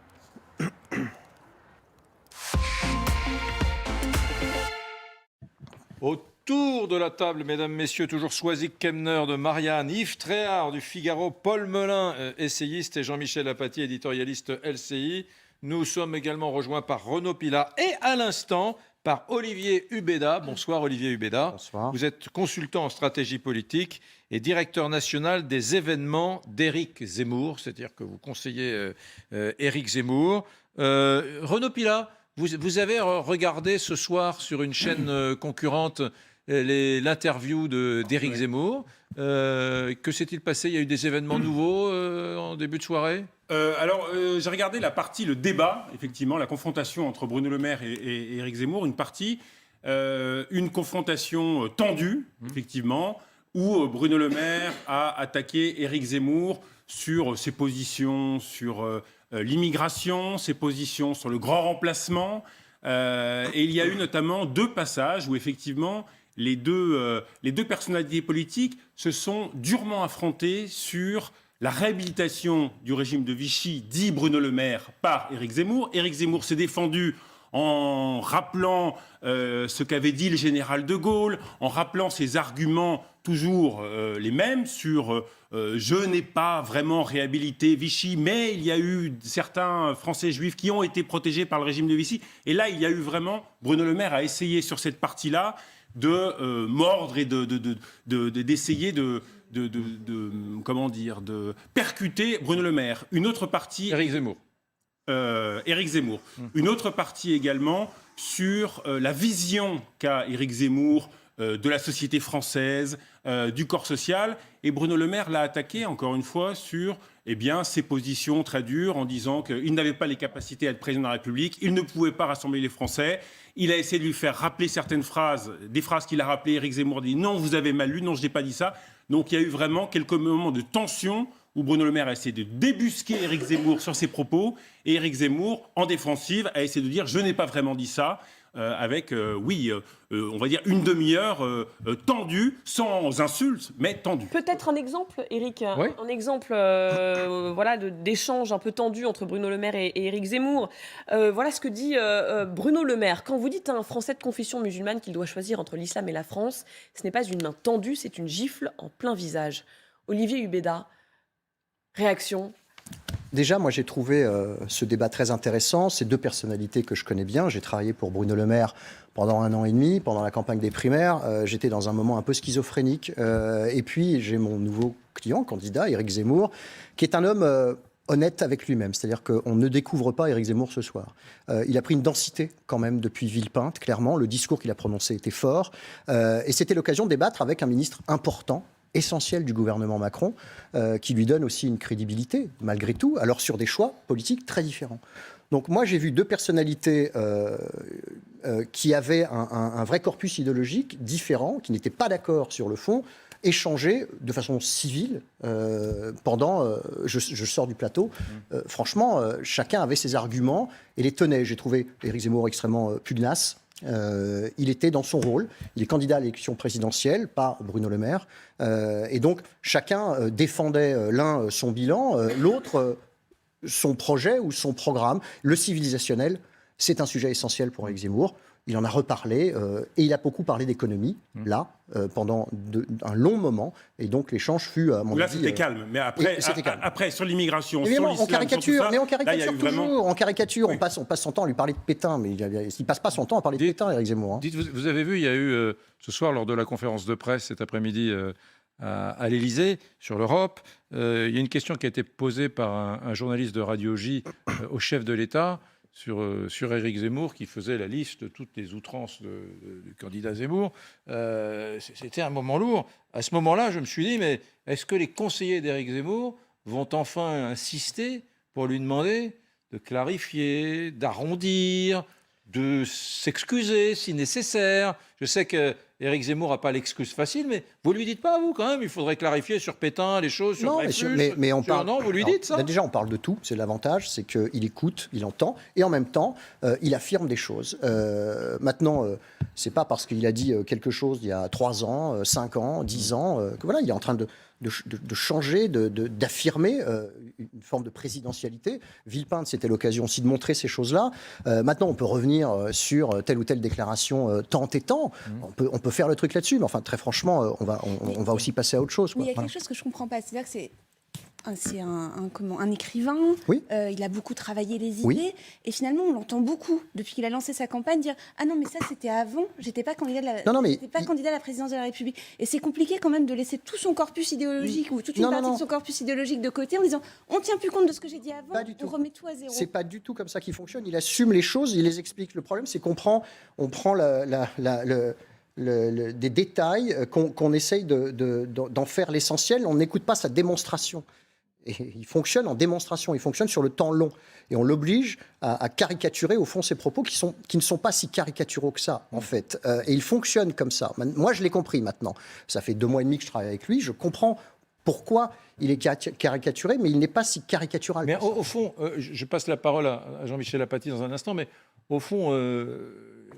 Autour de la table, mesdames, messieurs, toujours Soisic Kemner de Marianne, Yves Tréhard du Figaro, Paul Melun, essayiste, et Jean-Michel Apathy, éditorialiste LCI. Nous sommes également rejoints par Renaud Pilat et à l'instant par Olivier Hubeda. Bonsoir Olivier Hubeda. Bonsoir. Vous êtes consultant en stratégie politique et directeur national des événements d'Éric Zemmour, c'est-à-dire que vous conseillez Éric Zemmour. Renaud Pilat, vous avez regardé ce soir sur une chaîne concurrente l'interview d'Éric Zemmour. Que s'est-il passé? Il y a eu des événements nouveaux en début de soirée? J'ai regardé le débat, effectivement, la confrontation entre Bruno Le Maire et Éric Zemmour, une confrontation tendue, effectivement, où Bruno Le Maire a attaqué Éric Zemmour sur ses positions sur l'immigration, ses positions sur le grand remplacement. Et il y a eu notamment 2 passages où, effectivement, les deux personnalités politiques se sont durement affrontées sur la réhabilitation du régime de Vichy, dit Bruno Le Maire, par Éric Zemmour. Éric Zemmour s'est défendu en rappelant ce qu'avait dit le général de Gaulle, en rappelant ses arguments toujours les mêmes sur je n'ai pas vraiment réhabilité Vichy, mais il y a eu certains Français juifs qui ont été protégés par le régime de Vichy. Et là, il y a eu vraiment, Bruno Le Maire a essayé sur cette partie-là de mordre et d'essayer de percuter Bruno Le Maire. Une autre partie... Éric Zemmour. Éric Zemmour. Une autre partie également sur la vision qu'a Éric Zemmour de la société française, du corps social. Et Bruno Le Maire l'a attaqué, encore une fois, sur ses positions très dures en disant qu'il n'avait pas les capacités à être président de la République, il ne pouvait pas rassembler les Français. Il a essayé de lui faire rappeler certaines phrases, des phrases qu'il a rappelées. Éric Zemmour dit « Non, vous avez mal lu, non, je n'ai pas dit ça ». Donc il y a eu vraiment quelques moments de tension où Bruno Le Maire a essayé de débusquer Éric Zemmour sur ses propos. Et Éric Zemmour, en défensive, a essayé de dire « Je n'ai pas vraiment dit ça ». Avec, on va dire, une demi-heure tendue, sans insultes, mais tendue. Peut-être un exemple, Éric, oui. un exemple d'échange un peu tendu entre Bruno Le Maire et Éric Zemmour. Voilà ce que dit Bruno Le Maire. Quand vous dites à un Français de confession musulmane qu'il doit choisir entre l'islam et la France, ce n'est pas une main tendue, c'est une gifle en plein visage. Olivier Hubeda, réaction? Déjà, moi, j'ai trouvé ce débat très intéressant. Ces deux personnalités que je connais bien. J'ai travaillé pour Bruno Le Maire pendant 1 an et demi, pendant la campagne des primaires. J'étais dans un moment un peu schizophrénique. Et puis, j'ai mon nouveau client, candidat, Éric Zemmour, qui est un homme honnête avec lui-même. C'est-à-dire qu'on ne découvre pas Éric Zemmour ce soir. Il a pris une densité quand même depuis Villepinte, clairement. Le discours qu'il a prononcé était fort. Et c'était l'occasion de débattre avec un ministre important, essentiel du gouvernement Macron, qui lui donne aussi une crédibilité, malgré tout, alors sur des choix politiques très différents. Donc moi, j'ai vu deux personnalités qui avaient un vrai corpus idéologique différent, qui n'étaient pas d'accord sur le fond, échanger de façon civile pendant... je sors du plateau. Franchement, chacun avait ses arguments et les tenait. J'ai trouvé Éric Zemmour extrêmement pugnace. Il était dans son rôle. Il est candidat à l'élection présidentielle, pas Bruno Le Maire. Et donc, chacun défendait l'un son bilan, l'autre son projet ou son programme. Le civilisationnel, c'est un sujet essentiel pour Éric Zemmour. Il en a reparlé et il a beaucoup parlé d'économie, là, pendant un long moment. Et donc, l'échange fut, à mon avis... Là, c'était calme. Mais après, après sur l'immigration, sur l'islam, on caricature, sur tout ça, mais on caricature toujours. vraiment... On caricature, Oui. on passe son temps à lui parler de Pétain. Mais il passe pas son temps à parler de Pétain, Éric Zemmour. Hein. Dites, vous avez vu, il y a eu ce soir, lors de la conférence de presse cet après-midi à l'Élysée, sur l'Europe, il y a une question qui a été posée par un journaliste de Radio J au chef de l'État sur Éric Zemmour, qui faisait la liste de toutes les outrances du candidat Zemmour. C'était un moment lourd. À ce moment-là, je me suis dit, mais est-ce que les conseillers d'Éric Zemmour vont enfin insister pour lui demander de clarifier, d'arrondir, de s'excuser si nécessaire? Je sais que Éric Zemmour n'a pas l'excuse facile, mais vous lui dites pas, vous, quand même, il faudrait clarifier sur Pétain les choses, sur Dreyfus, mais on parle. Non, vous lui dites ça? Déjà, on parle de tout. C'est l'avantage, c'est qu'il écoute, il entend, et en même temps, il affirme des choses. Maintenant, c'est pas parce qu'il a dit quelque chose il y a 3 ans, 5 ans, 10 ans, que voilà, il est en train de changer, d'affirmer une forme de présidentialité. Villepinte, c'était l'occasion aussi de montrer ces choses-là. Maintenant, on peut revenir sur telle ou telle déclaration tant et tant. On peut faire le truc là-dessus, mais enfin, très franchement, on va aussi passer à autre chose. Mais Quoi. il y a quelque chose que je ne comprends pas. C'est-à-dire que c'est un écrivain, oui. Il a beaucoup travaillé les idées, oui. Et finalement on l'entend beaucoup, depuis qu'il a lancé sa campagne, dire « Ah non, mais ça c'était avant, j'étais pas candidat candidat à la présidence de la République ». Et c'est compliqué quand même de laisser tout son corpus idéologique, ou toute une partie de son corpus idéologique de côté, en disant « On ne tient plus compte de ce que j'ai dit avant, on remet tout à zéro ». C'est pas du tout comme ça qu'il fonctionne, il assume les choses, il les explique. Le problème, c'est qu'on prend des détails, qu'on essaye d'en faire l'essentiel, on n'écoute pas sa démonstration. Et il fonctionne en démonstration, il fonctionne sur le temps long. Et on l'oblige à caricaturer, au fond, ses propos qui ne sont pas si caricaturaux que ça, en fait. Et il fonctionne comme ça. Moi, je l'ai compris maintenant. Ça fait 2 mois et demi que je travaille avec lui. Je comprends pourquoi il est caricaturé, mais il n'est pas si caricatural. Mais au fond, je passe la parole à Jean-Michel Apathy dans un instant, mais au fond...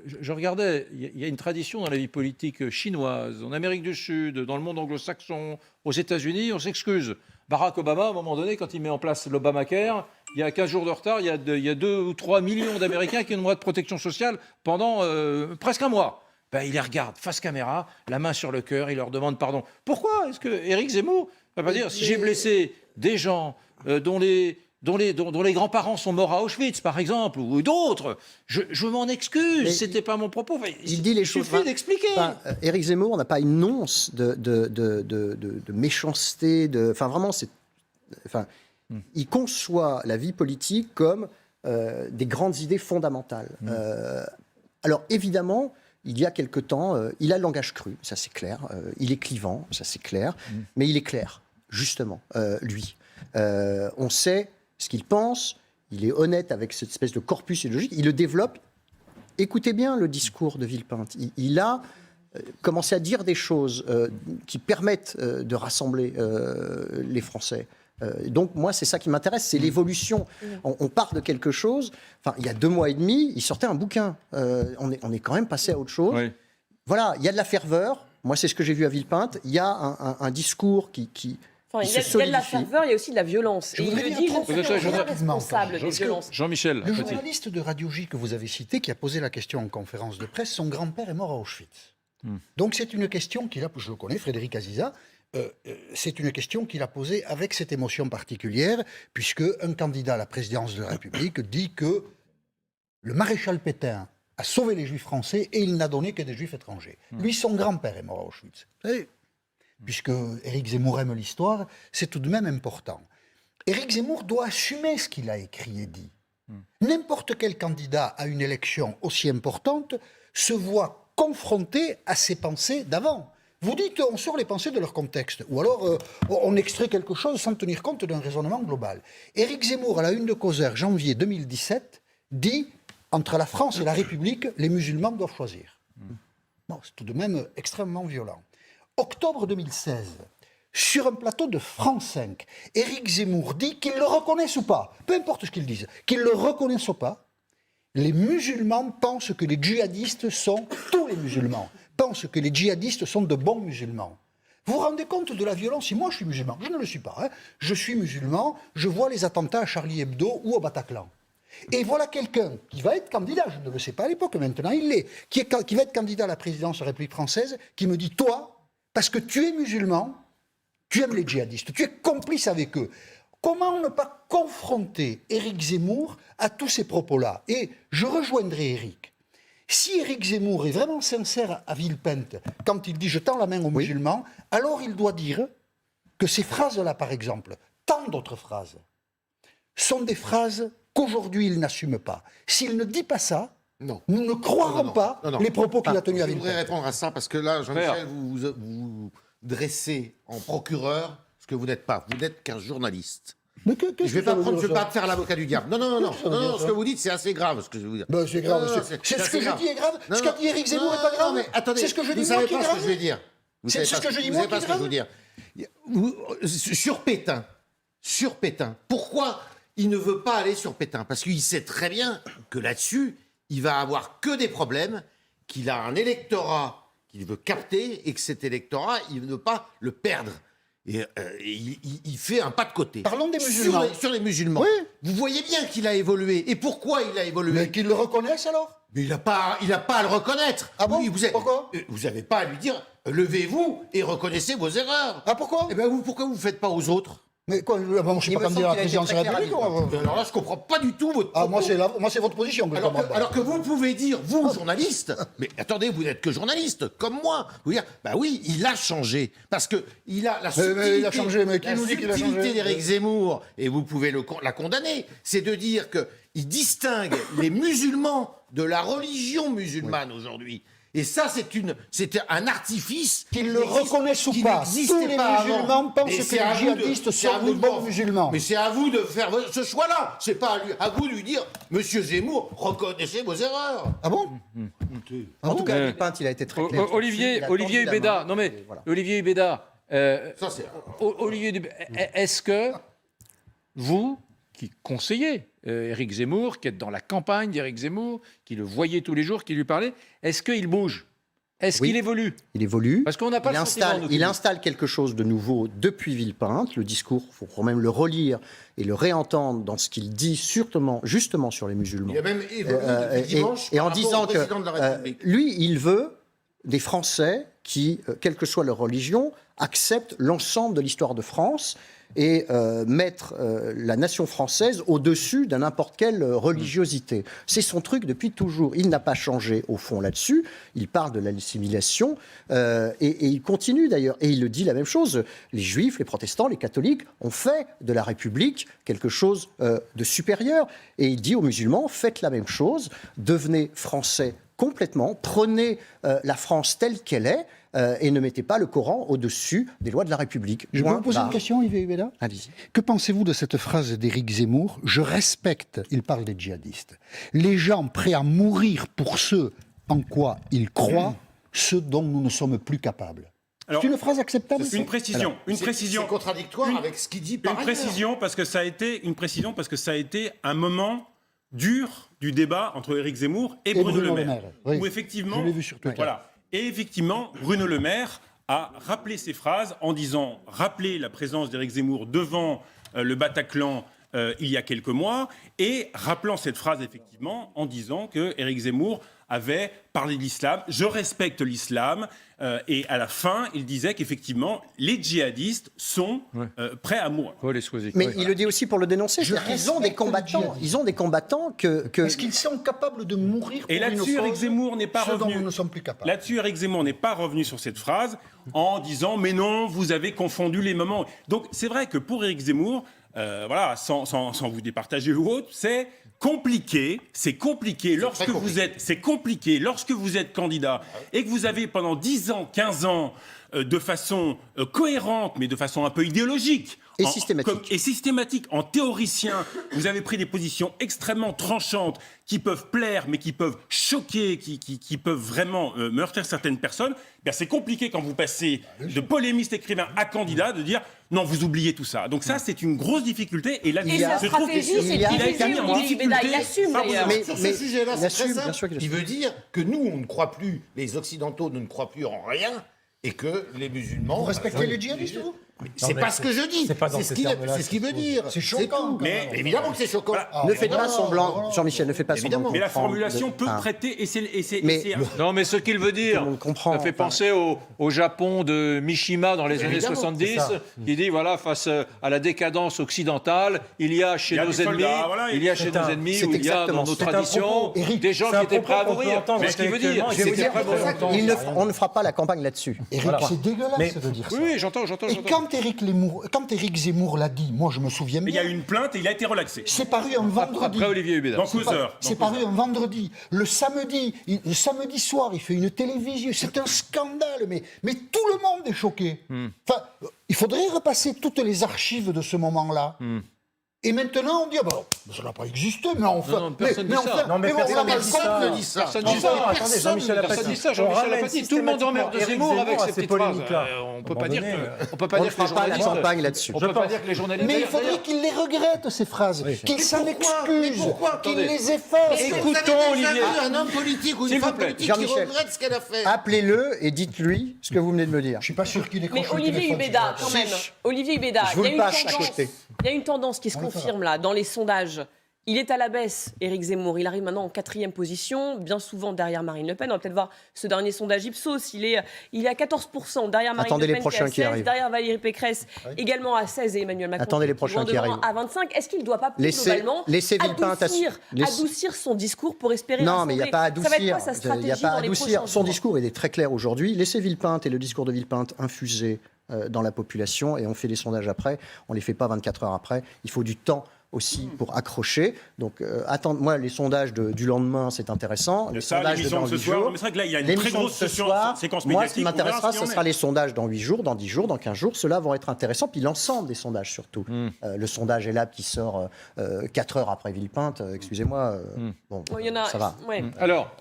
je regardais, il y a une tradition dans la vie politique chinoise, en Amérique du Sud, dans le monde anglo-saxon, aux États-Unis, on s'excuse. Barack Obama, à un moment donné, quand il met en place l'Obamacare, il y a 15 jours de retard, il y a 2 ou 3 millions d'Américains qui ont une droit de protection sociale pendant presque un mois. Ben, il les regarde face caméra, la main sur le cœur, il leur demande pardon. Pourquoi est-ce que Éric Zemmour va pas dire, si j'ai blessé des gens dont les grands-parents sont morts à Auschwitz, par exemple, ou d'autres, je m'en excuse, c'était pas mon propos. Enfin, il dit les choses. Il suffit d'expliquer. Éric Zemmour n'a pas une once de méchanceté. Enfin, vraiment, il conçoit la vie politique comme des grandes idées fondamentales. Alors, évidemment, il y a quelque temps, il a le langage cru, ça c'est clair. Il est clivant, ça c'est clair. Mais il est clair, justement, lui. On sait ce qu'il pense, il est honnête avec cette espèce de corpus idéologique, il le développe. Écoutez bien le discours de Villepinte. Il a commencé à dire des choses qui permettent de rassembler les Français. Donc moi, c'est ça qui m'intéresse, c'est l'évolution. On part de quelque chose. Enfin, il y a 2 mois et demi, il sortait un bouquin. On est quand même passé à autre chose. Oui. Voilà, il y a de la ferveur. Moi, c'est ce que j'ai vu à Villepinte. Il y a un discours qui Enfin, il y a de la ferveur, il y a aussi de la violence. Et il le dit, je suis responsable des violences. Jean-Michel. Le journaliste de Radio J que vous avez cité, qui a posé la question en conférence de presse, son grand-père est mort à Auschwitz. Donc c'est une question qu'il a, je le connais, Frédéric Aziza, c'est une question qu'il a posée avec cette émotion particulière, puisque un candidat à la présidence de la République dit que le maréchal Pétain a sauvé les juifs français et il n'a donné que des juifs étrangers. Lui, son grand-père est mort à Auschwitz. Vous savez, puisque Éric Zemmour aime l'histoire, c'est tout de même important. Éric Zemmour doit assumer ce qu'il a écrit et dit. N'importe quel candidat à une élection aussi importante se voit confronté à ses pensées d'avant. Vous dites on sort les pensées de leur contexte, ou alors on extrait quelque chose sans tenir compte d'un raisonnement global. Éric Zemmour, à la une de Causeur, janvier 2017, dit « Entre la France et la République, les musulmans doivent choisir ». Bon, c'est tout de même extrêmement violent. Octobre 2016, sur un plateau de France 5, Éric Zemmour dit qu'ils le reconnaissent ou pas, peu importe ce qu'ils disent, qu'ils le reconnaissent ou pas, les musulmans pensent que les djihadistes sont, tous les musulmans, pensent que les djihadistes sont de bons musulmans. Vous vous rendez compte de la violence? Si moi je suis musulman, je ne le suis pas, hein. Je suis musulman, je vois les attentats à Charlie Hebdo ou au Bataclan. Et voilà quelqu'un qui va être candidat, je ne le sais pas à l'époque, maintenant il l'est, qui va être candidat à la présidence de la République française, qui me dit, toi, parce que tu es musulman, tu aimes les djihadistes, tu es complice avec eux. Comment ne pas confronter Éric Zemmour à tous ces propos-là? Et je rejoindrai Éric. Si Éric Zemmour est vraiment sincère à Villepinte, quand il dit « je tends la main aux musulmans », alors il doit dire que ces phrases-là, par exemple, tant d'autres phrases, sont des phrases qu'aujourd'hui il n'assume pas. S'il ne dit pas ça, nous ne croirons pas les propos qu'il a tenus à Villepinte. Je voudrais répondre à ça, parce que là, Jean-Michel, vous dressez en procureur ce que vous n'êtes pas. Vous n'êtes qu'un journaliste. Je ne vais pas te faire l'avocat du diable. Non, ce que vous dites, c'est assez grave, ce que je vais vous dire. Ben, c'est grave. C'est ce que je dis est grave. Ce qu'a dit Éric Zemmour n'est pas grave. Mais attendez, c'est ce que je dis vous ne savez moi pas qui est ce que grave. je vais dire. C'est ce que je dis moi qui est grave. Sur Pétain, pourquoi il ne veut pas aller sur Pétain? Parce qu'il sait très bien que là-dessus, il va avoir que des problèmes, qu'il a un électorat qu'il veut capter et que cet électorat, il ne veut pas le perdre. Et il fait un pas de côté. Parlons des musulmans. Sur les musulmans. Oui. Vous voyez bien qu'il a évolué. Et pourquoi il a évolué? Mais qu'ils le reconnaissent alors? Mais il n'a pas à le reconnaître. Ah bon? Pourquoi? Vous n'avez pas à lui dire levez-vous et reconnaissez vos erreurs. Ah pourquoi? Eh bien, pourquoi vous ne faites pas aux autres? Mais quoi, je ne suis pas candidat à la présidence de la République. Alors là, je ne comprends pas du tout votre propos. Moi, c'est votre position que je comprends pas. Alors que vous pouvez dire, vous, journaliste, mais attendez, vous n'êtes que journaliste, comme moi. Vous dire, bah oui, il a changé. Parce qu'il a la subtilité, il a changé, mais qui nous dit qu'il a changé? d'Éric Zemmour, et vous pouvez la condamner, c'est de dire qu'il distingue les musulmans de la religion musulmane aujourd'hui. Et ça, c'est un artifice qu'ils le reconnaissent ou pas. Tous les musulmans pensent que les djihadistes sont de bons musulmans. Mais c'est à vous de faire ce choix-là. C'est pas à vous de lui dire, Monsieur Zemmour, reconnaissez vos erreurs. Ah bon? En tout cas, Villepinte, il a été très clair. Olivier Hubeda, non mais Olivier Hubeda, Olivier Hubeda, est-ce que vous, qui conseillez Éric Zemmour, qui êtes dans la campagne d'Éric Zemmour, qui le voyait tous les jours, qui lui parlait, est-ce qu'il bouge? Est-ce qu'il évolue? Il évolue. Parce qu'on n'a pas il installe quelque chose de nouveau depuis Villepinte. Le discours, il faut quand même le relire et le réentendre dans ce qu'il dit justement sur les musulmans. Il a même évolué depuis dimanche et en par disant rapport au président de la République. Lui, il veut des Français qui, quelle que soit leur religion, acceptent l'ensemble de l'histoire de France et mettre la nation française au-dessus de n'importe quelle religiosité. C'est son truc depuis toujours. Il n'a pas changé au fond là-dessus. Il parle de l'assimilation et il continue d'ailleurs. Et il le dit la même chose. Les juifs, les protestants, les catholiques ont fait de la République quelque chose de supérieur. Et il dit aux musulmans, faites la même chose, devenez français complètement, prenez la France telle qu'elle est, et ne mettez pas le Coran au-dessus des lois de la République. Je peux vous poser une question, Olivier Hubeda? Allez-y. Que pensez-vous de cette phrase d'Éric Zemmour? Je respecte, il parle des djihadistes, les gens prêts à mourir pour ce en quoi ils croient, ce dont nous ne sommes plus capables. C'est une phrase acceptable? Une précision. C'est contradictoire avec ce qu'il dit par ailleurs. Une précision parce que ça a été un moment dur du débat entre Éric Zemmour et Bruno Le Maire. Oui. Où effectivement, je l'ai vu sur Twitter. Voilà. Et effectivement, Bruno Le Maire a rappelé ces phrases en disant, rappelez la présence d'Éric Zemmour devant le Bataclan il y a quelques mois, et rappelant cette phrase effectivement en disant que Éric Zemmour avait parlé de l'islam. Je respecte l'islam. Et à la fin, il disait qu'effectivement, les djihadistes sont prêts à mourir. Mais il le dit aussi pour le dénoncer. Ils ont des combattants. Ils ont des combattants que... Est-ce qu'ils sont capables de mourir pour Et là-dessus, une Éric cause, Zemmour n'est pas ce dont revenu. nous ne sommes plus capables. Là-dessus, Éric Zemmour n'est pas revenu sur cette phrase en disant mais non, vous avez confondu les moments. Donc c'est vrai que pour Éric Zemmour, voilà, sans vous départager ou autre, c'est compliqué lorsque vous êtes candidat et que vous avez pendant 10 ans, 15 ans, de façon cohérente, mais de façon un peu idéologique. Et systématique. Et systématique. En théoricien, vous avez pris des positions extrêmement tranchantes qui peuvent plaire, mais qui peuvent choquer, qui peuvent vraiment meurtrir certaines personnes. Bien, c'est compliqué quand vous passez de polémiste écrivain à candidat de dire non, vous oubliez tout ça. Donc ça, c'est une grosse difficulté. Et là, sa stratégie, c'est il a mis en difficulté. Il assume d'ailleurs. Mais sur ce sujet-là, c'est très bien simple. sûr qu'il assume. Il veut dire que nous, on ne croit plus, les Occidentaux ne croient plus en rien, et que les musulmans... Vous respectez les djihadistes, vous? C'est pas ce que je dis, c'est ce qu'il veut dire. C'est choquant. Mais évidemment que c'est choquant. Ne faites pas semblant, Jean-Michel, ne faites pas semblant. Mais la formulation peut prêter, Non, mais ce qu'il veut dire, ça fait penser au Japon de Mishima dans les années 70, qui dit, voilà, face à la décadence occidentale, il y a chez nos ennemis, il y a chez nos ennemis, où il y a dans nos traditions, des gens qui étaient prêts à mourir. Mais ce qu'il veut dire, c'est on ne fera pas la campagne là-dessus. Éric, c'est dégueulasse de dire ça. Oui, j'entends. Et quand Éric Zemmour l'a dit, moi je me souviens bien. Il y a eu une plainte et il a été relaxé. C'est paru un vendredi. Après Olivier Hubert. Dans Causeur. C'est paru un vendredi. Le samedi soir, il fait une télévision. C'est un scandale, mais tout le monde est choqué. Enfin, il faudrait repasser toutes les archives de ce moment-là. Et maintenant, on dit, ça n'a pas existé, mais enfin... Non, personne ne dit ça. Non, mais personne ne dit ça. Personne ne dit ça. Attendez, Jean-Michel Apathy. Tout le monde emmerde Zemmour avec ces petites phrases. On ne peut pas dire que les journalistes... On ne peut pas dire que les journalistes... Mais il faudrait qu'il les regrette, ces phrases. Qu'il s'en excuse. Qu'il les efface. Écoutons Olivier. Un homme politique ou une femme politique qui regrette ce qu'elle a fait. Appelez-le et dites-lui ce que vous venez de me dire. Je ne suis pas sûr qu'il décroche Mais Olivier Hubeda, quand même. Olivier Hubeda, Je vous le passe à côté. il y a une tendance qui se confirme là dans les sondages. Il est à la baisse, Éric Zemmour. Il arrive maintenant en 4e position, bien souvent derrière Marine Le Pen. On va peut-être voir ce dernier sondage Ipsos. Il est à 14% derrière Marine Le Pen, les prochains qui est à 16, arrivent. derrière Valérie Pécresse, également à 16 et Emmanuel Macron. Attendez les prochains qui arrivent. À 25. Est-ce qu'il ne doit pas plus globalement adoucir son discours pour espérer Non, mais il n'y a pas à adoucir. Ça va être quoi sa stratégie dans les prochains jours? Son discours, il est très clair aujourd'hui. Laissez Villepinte et le discours de Villepinte infuser dans la population et on fait les sondages après. On ne les fait pas 24 heures après. Il faut du temps aussi pour accrocher. Donc, moi, les sondages du lendemain, c'est intéressant. Les sondages de dans 8 jours. C'est vrai que là, il y a une très grosse séquence médiatique. Moi, ce qui m'intéressera, ce sera les sondages dans 8 jours, dans 10 jours, dans 15 jours. Ceux-là vont être intéressants. Puis l'ensemble des sondages, surtout. Le sondage ELAB qui sort 4 heures après Villepinte, excusez-moi. Bon, ça va. Ouais. Alors,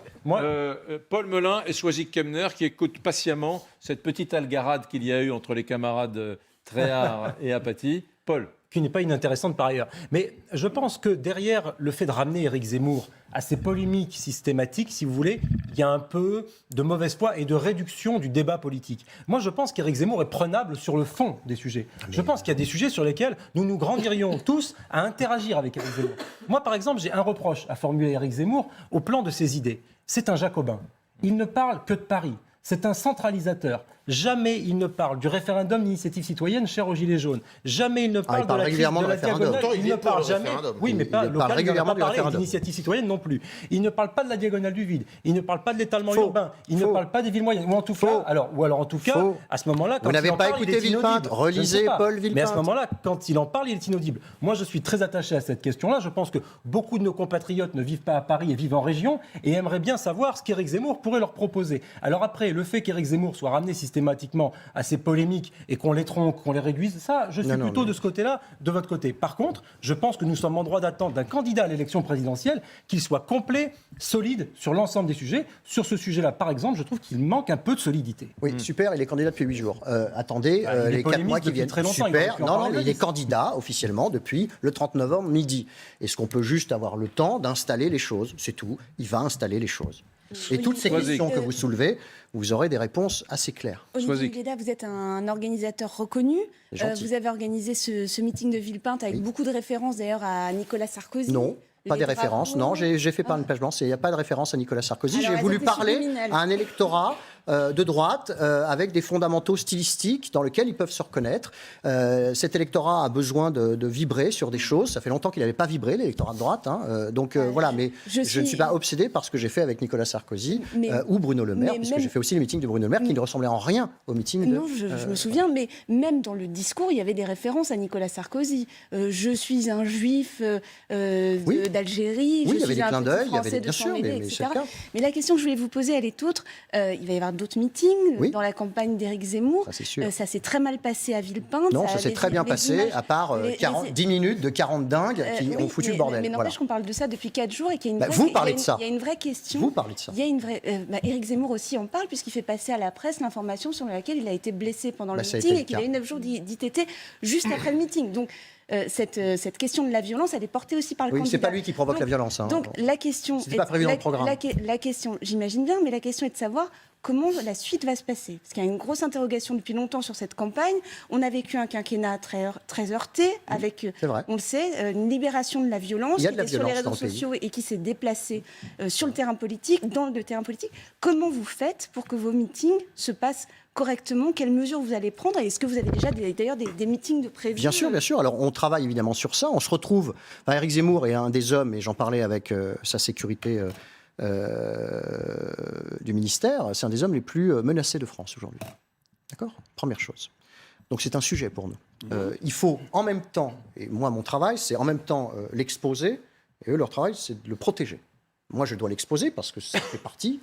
Paul Melun et Soisig Kemner qui écoutent patiemment cette petite algarade qu'il y a eu entre les camarades Tréhard et Apathy. Paul. Qui n'est pas inintéressante par ailleurs. Mais je pense que derrière le fait de ramener Éric Zemmour à ces polémiques systématiques, si vous voulez, il y a un peu de mauvaise foi et de réduction du débat politique. Moi, je pense qu'Éric Zemmour est prenable sur le fond des sujets. Je pense qu'il y a des sujets sur lesquels nous nous grandirions tous à interagir avec Éric Zemmour. Moi, par exemple, j'ai un reproche à formuler à Éric Zemmour au plan de ses idées. C'est un jacobin. Il ne parle que de Paris. C'est un centralisateur. Jamais il ne parle du référendum d'initiative citoyenne cher aux Gilets jaunes. Jamais il ne parle de la régulièrement de la diagonale. Il ne parle jamais. Oui, mais pas local. Il ne parle pas d'initiative citoyenne non plus. Il ne parle pas de la diagonale du vide. Il ne parle pas de l'étalement urbain. Il ne parle pas des villes moyennes. Ou en tout cas, en tout cas, à ce moment-là, vous n'avez pas écouté Villepinte. Relisez Paul Villepinte. Mais à ce moment-là, quand il en parle, il est inaudible. Moi, je suis très attaché à cette question-là. Je pense que beaucoup de nos compatriotes ne vivent pas à Paris et vivent en région et aimeraient bien savoir ce qu'Éric Zemmour pourrait leur proposer. Alors après, le fait qu'Éric Zemmour soit ramené systématiquement à ces polémiques et qu'on les tronque, qu'on les réduise, ça, je suis plutôt de ce côté-là, de votre côté. Par contre, je pense que nous sommes en droit d'attendre d'un candidat à l'élection présidentielle qu'il soit complet, solide sur l'ensemble des sujets. Sur ce sujet-là, par exemple, je trouve qu'il manque un peu de solidité. Oui, super, il est candidat depuis 8 jours. Attendez, les 4 mois qui viennent, très longtemps, super. Non, mais il est candidat officiellement depuis le 30 novembre midi. Est-ce qu'on peut juste avoir le temps d'installer les choses? C'est tout. Il va installer les choses. Et toutes ces questions que vous soulevez, vous aurez des réponses assez claires. Olivier Hubeda, vous êtes un organisateur reconnu. Vous avez organisé ce meeting de Villepinte avec beaucoup de références d'ailleurs à Nicolas Sarkozy. Non. Pas des drapeaux. références, non, j'ai fait pas une page blanche, il n'y a pas de référence à Nicolas Sarkozy. Alors, J'ai elles voulu étaient parler subliminales. à un électorat de droite avec des fondamentaux stylistiques dans lesquels ils peuvent se reconnaître. Cet électorat a besoin de vibrer sur des choses. Ça fait longtemps qu'il n'avait pas vibré, l'électorat de droite. Voilà, mais je ne suis pas obsédé par ce que j'ai fait avec Nicolas Sarkozy ou Bruno Le Maire, puisque j'ai fait aussi les meetings de Bruno Le Maire qui ne ressemblaient en rien aux meetings de... Non, je me souviens, mais même dans le discours, il y avait des références à Nicolas Sarkozy. Je suis un juif d'Algérie, Oui, il y je avait suis des un clins petit d'œil, il y avait Français des- de bien sang sûr, mêlé, mais etc. c'est le cas. Mais la question que je voulais vous poser, elle est autre. Il va y avoir d'autres meetings dans la campagne d'Éric Zemmour. Ça, c'est sûr. Ça s'est très mal passé à Villepinte. Non, ça s'est très bien passé, à part 10 minutes de 40 dingues qui ont foutu le bordel. Mais Voilà. n'empêche qu'on parle de ça depuis 4 jours et qu'il y a une vraie, vous parlez de ça. il y a une vraie question. Vous parlez de ça. Il y a une vraie. Éric Zemmour aussi en parle puisqu'il fait passer à la presse l'information sur laquelle il a été blessé pendant le Ça a meeting été et qu'il le a eu 9 jours d'ITT juste après le meeting. Donc cette question de la violence, elle est portée aussi par le Oui, candidat. c'est pas lui qui provoque la violence. Donc la question, C'était pas prévu dans le programme. la question, j'imagine bien, mais la question est de savoir comment la suite va se passer. Parce qu'il y a une grosse interrogation depuis longtemps sur cette campagne. On a vécu un quinquennat très heurté, avec, on le sait, une libération de la violence Il y a qui de la était sur les violence dans réseaux le pays. sociaux et qui s'est déplacée sur le terrain politique, dans le terrain politique. Comment vous faites pour que vos meetings se passent correctement? Quelles mesures vous allez prendre? Et est-ce que vous avez déjà d'ailleurs des meetings de prévus? Bien sûr, bien sûr. Alors, on travaille évidemment sur ça. On se retrouve... Éric Zemmour est un des hommes, et j'en parlais avec sa sécurité du ministère, c'est un des hommes les plus menacés de France aujourd'hui. D'accord? Première chose. Donc, c'est un sujet pour nous. Il faut en même temps, et moi, mon travail, c'est en même temps l'exposer, et eux, leur travail, c'est de le protéger. Moi, je dois l'exposer parce que ça fait partie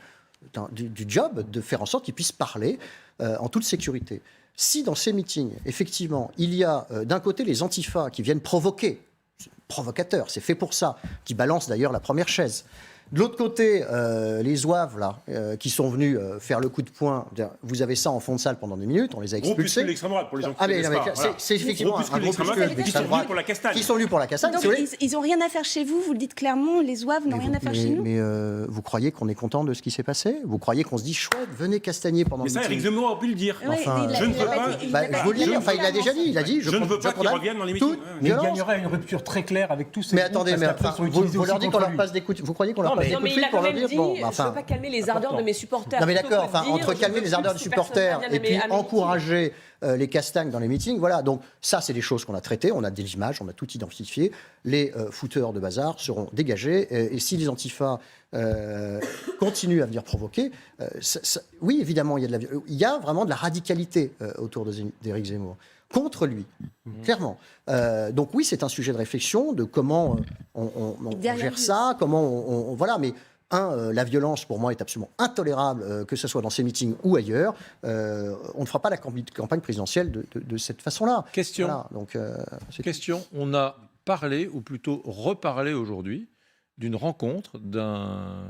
du job de faire en sorte qu'ils puissent parler en toute sécurité. Si dans ces meetings, effectivement, il y a d'un côté les antifas qui viennent provoquer, c'est provocateur, c'est fait pour ça, qui balancent d'ailleurs la première chaise. De l'autre côté, les zouaves, là, qui sont venus faire le coup de poing, vous avez ça en fond de salle pendant 2 minutes, on les a expulsés. Groupuscule d'extrême droite, pour les gens qui Ah, mais connaissent non, pas, mais voilà. c'est effectivement un Groupuscule groupuscule d'extrême d'extrême droite droite pour la castagne. qui sont venus pour la castagne. Donc, si vous voulez. ils n'ont rien à faire chez vous, vous le dites clairement, les zouaves n'ont rien à faire chez nous. Mais vous croyez qu'on est content de ce qui s'est passé? Vous croyez qu'on se dit chouette, venez castagner pendant Mais le ça, meeting? Éric Zemmour a pu le dire. Enfin, je ne veux pas. je vous le dis, enfin, il a déjà dit. Il a dit, Je ne veux pas qu'il revienne dans les meetings. Mais il gagnerait une rupture très claire avec tous ces Mais groupes, attendez, parce mais qu'après, enfin, ils sont utilisés vous leur aussi dites qu'on contre leur lui. passe des coups. Vous croyez qu'on leur passe des Non, coups mais de il fil a pour quand leur même dire dit, bon, je ne veux pas calmer les ardeurs de mes supporters. Non mais plutôt d'accord, que de enfin, dire, entre je calmer veux les plus ardeurs que du personne supporter vienne et à mes puis meetings. encourager les castagnes dans les meetings, voilà, donc ça c'est des choses qu'on a traitées, on a des images, on a tout identifié, les footeurs de bazar seront dégagés, et si les antifas continuent à venir provoquer, oui évidemment il y a vraiment de la radicalité autour d'Éric Zemmour. Contre lui, clairement. Donc oui, c'est un sujet de réflexion de comment on gère ça, comment voilà, mais la violence pour moi est absolument intolérable, que ce soit dans ces meetings ou ailleurs. On ne fera pas la campagne présidentielle de cette façon-là. Question. Voilà, donc, Question. On a parlé, ou plutôt reparlé aujourd'hui, d'une rencontre, d'un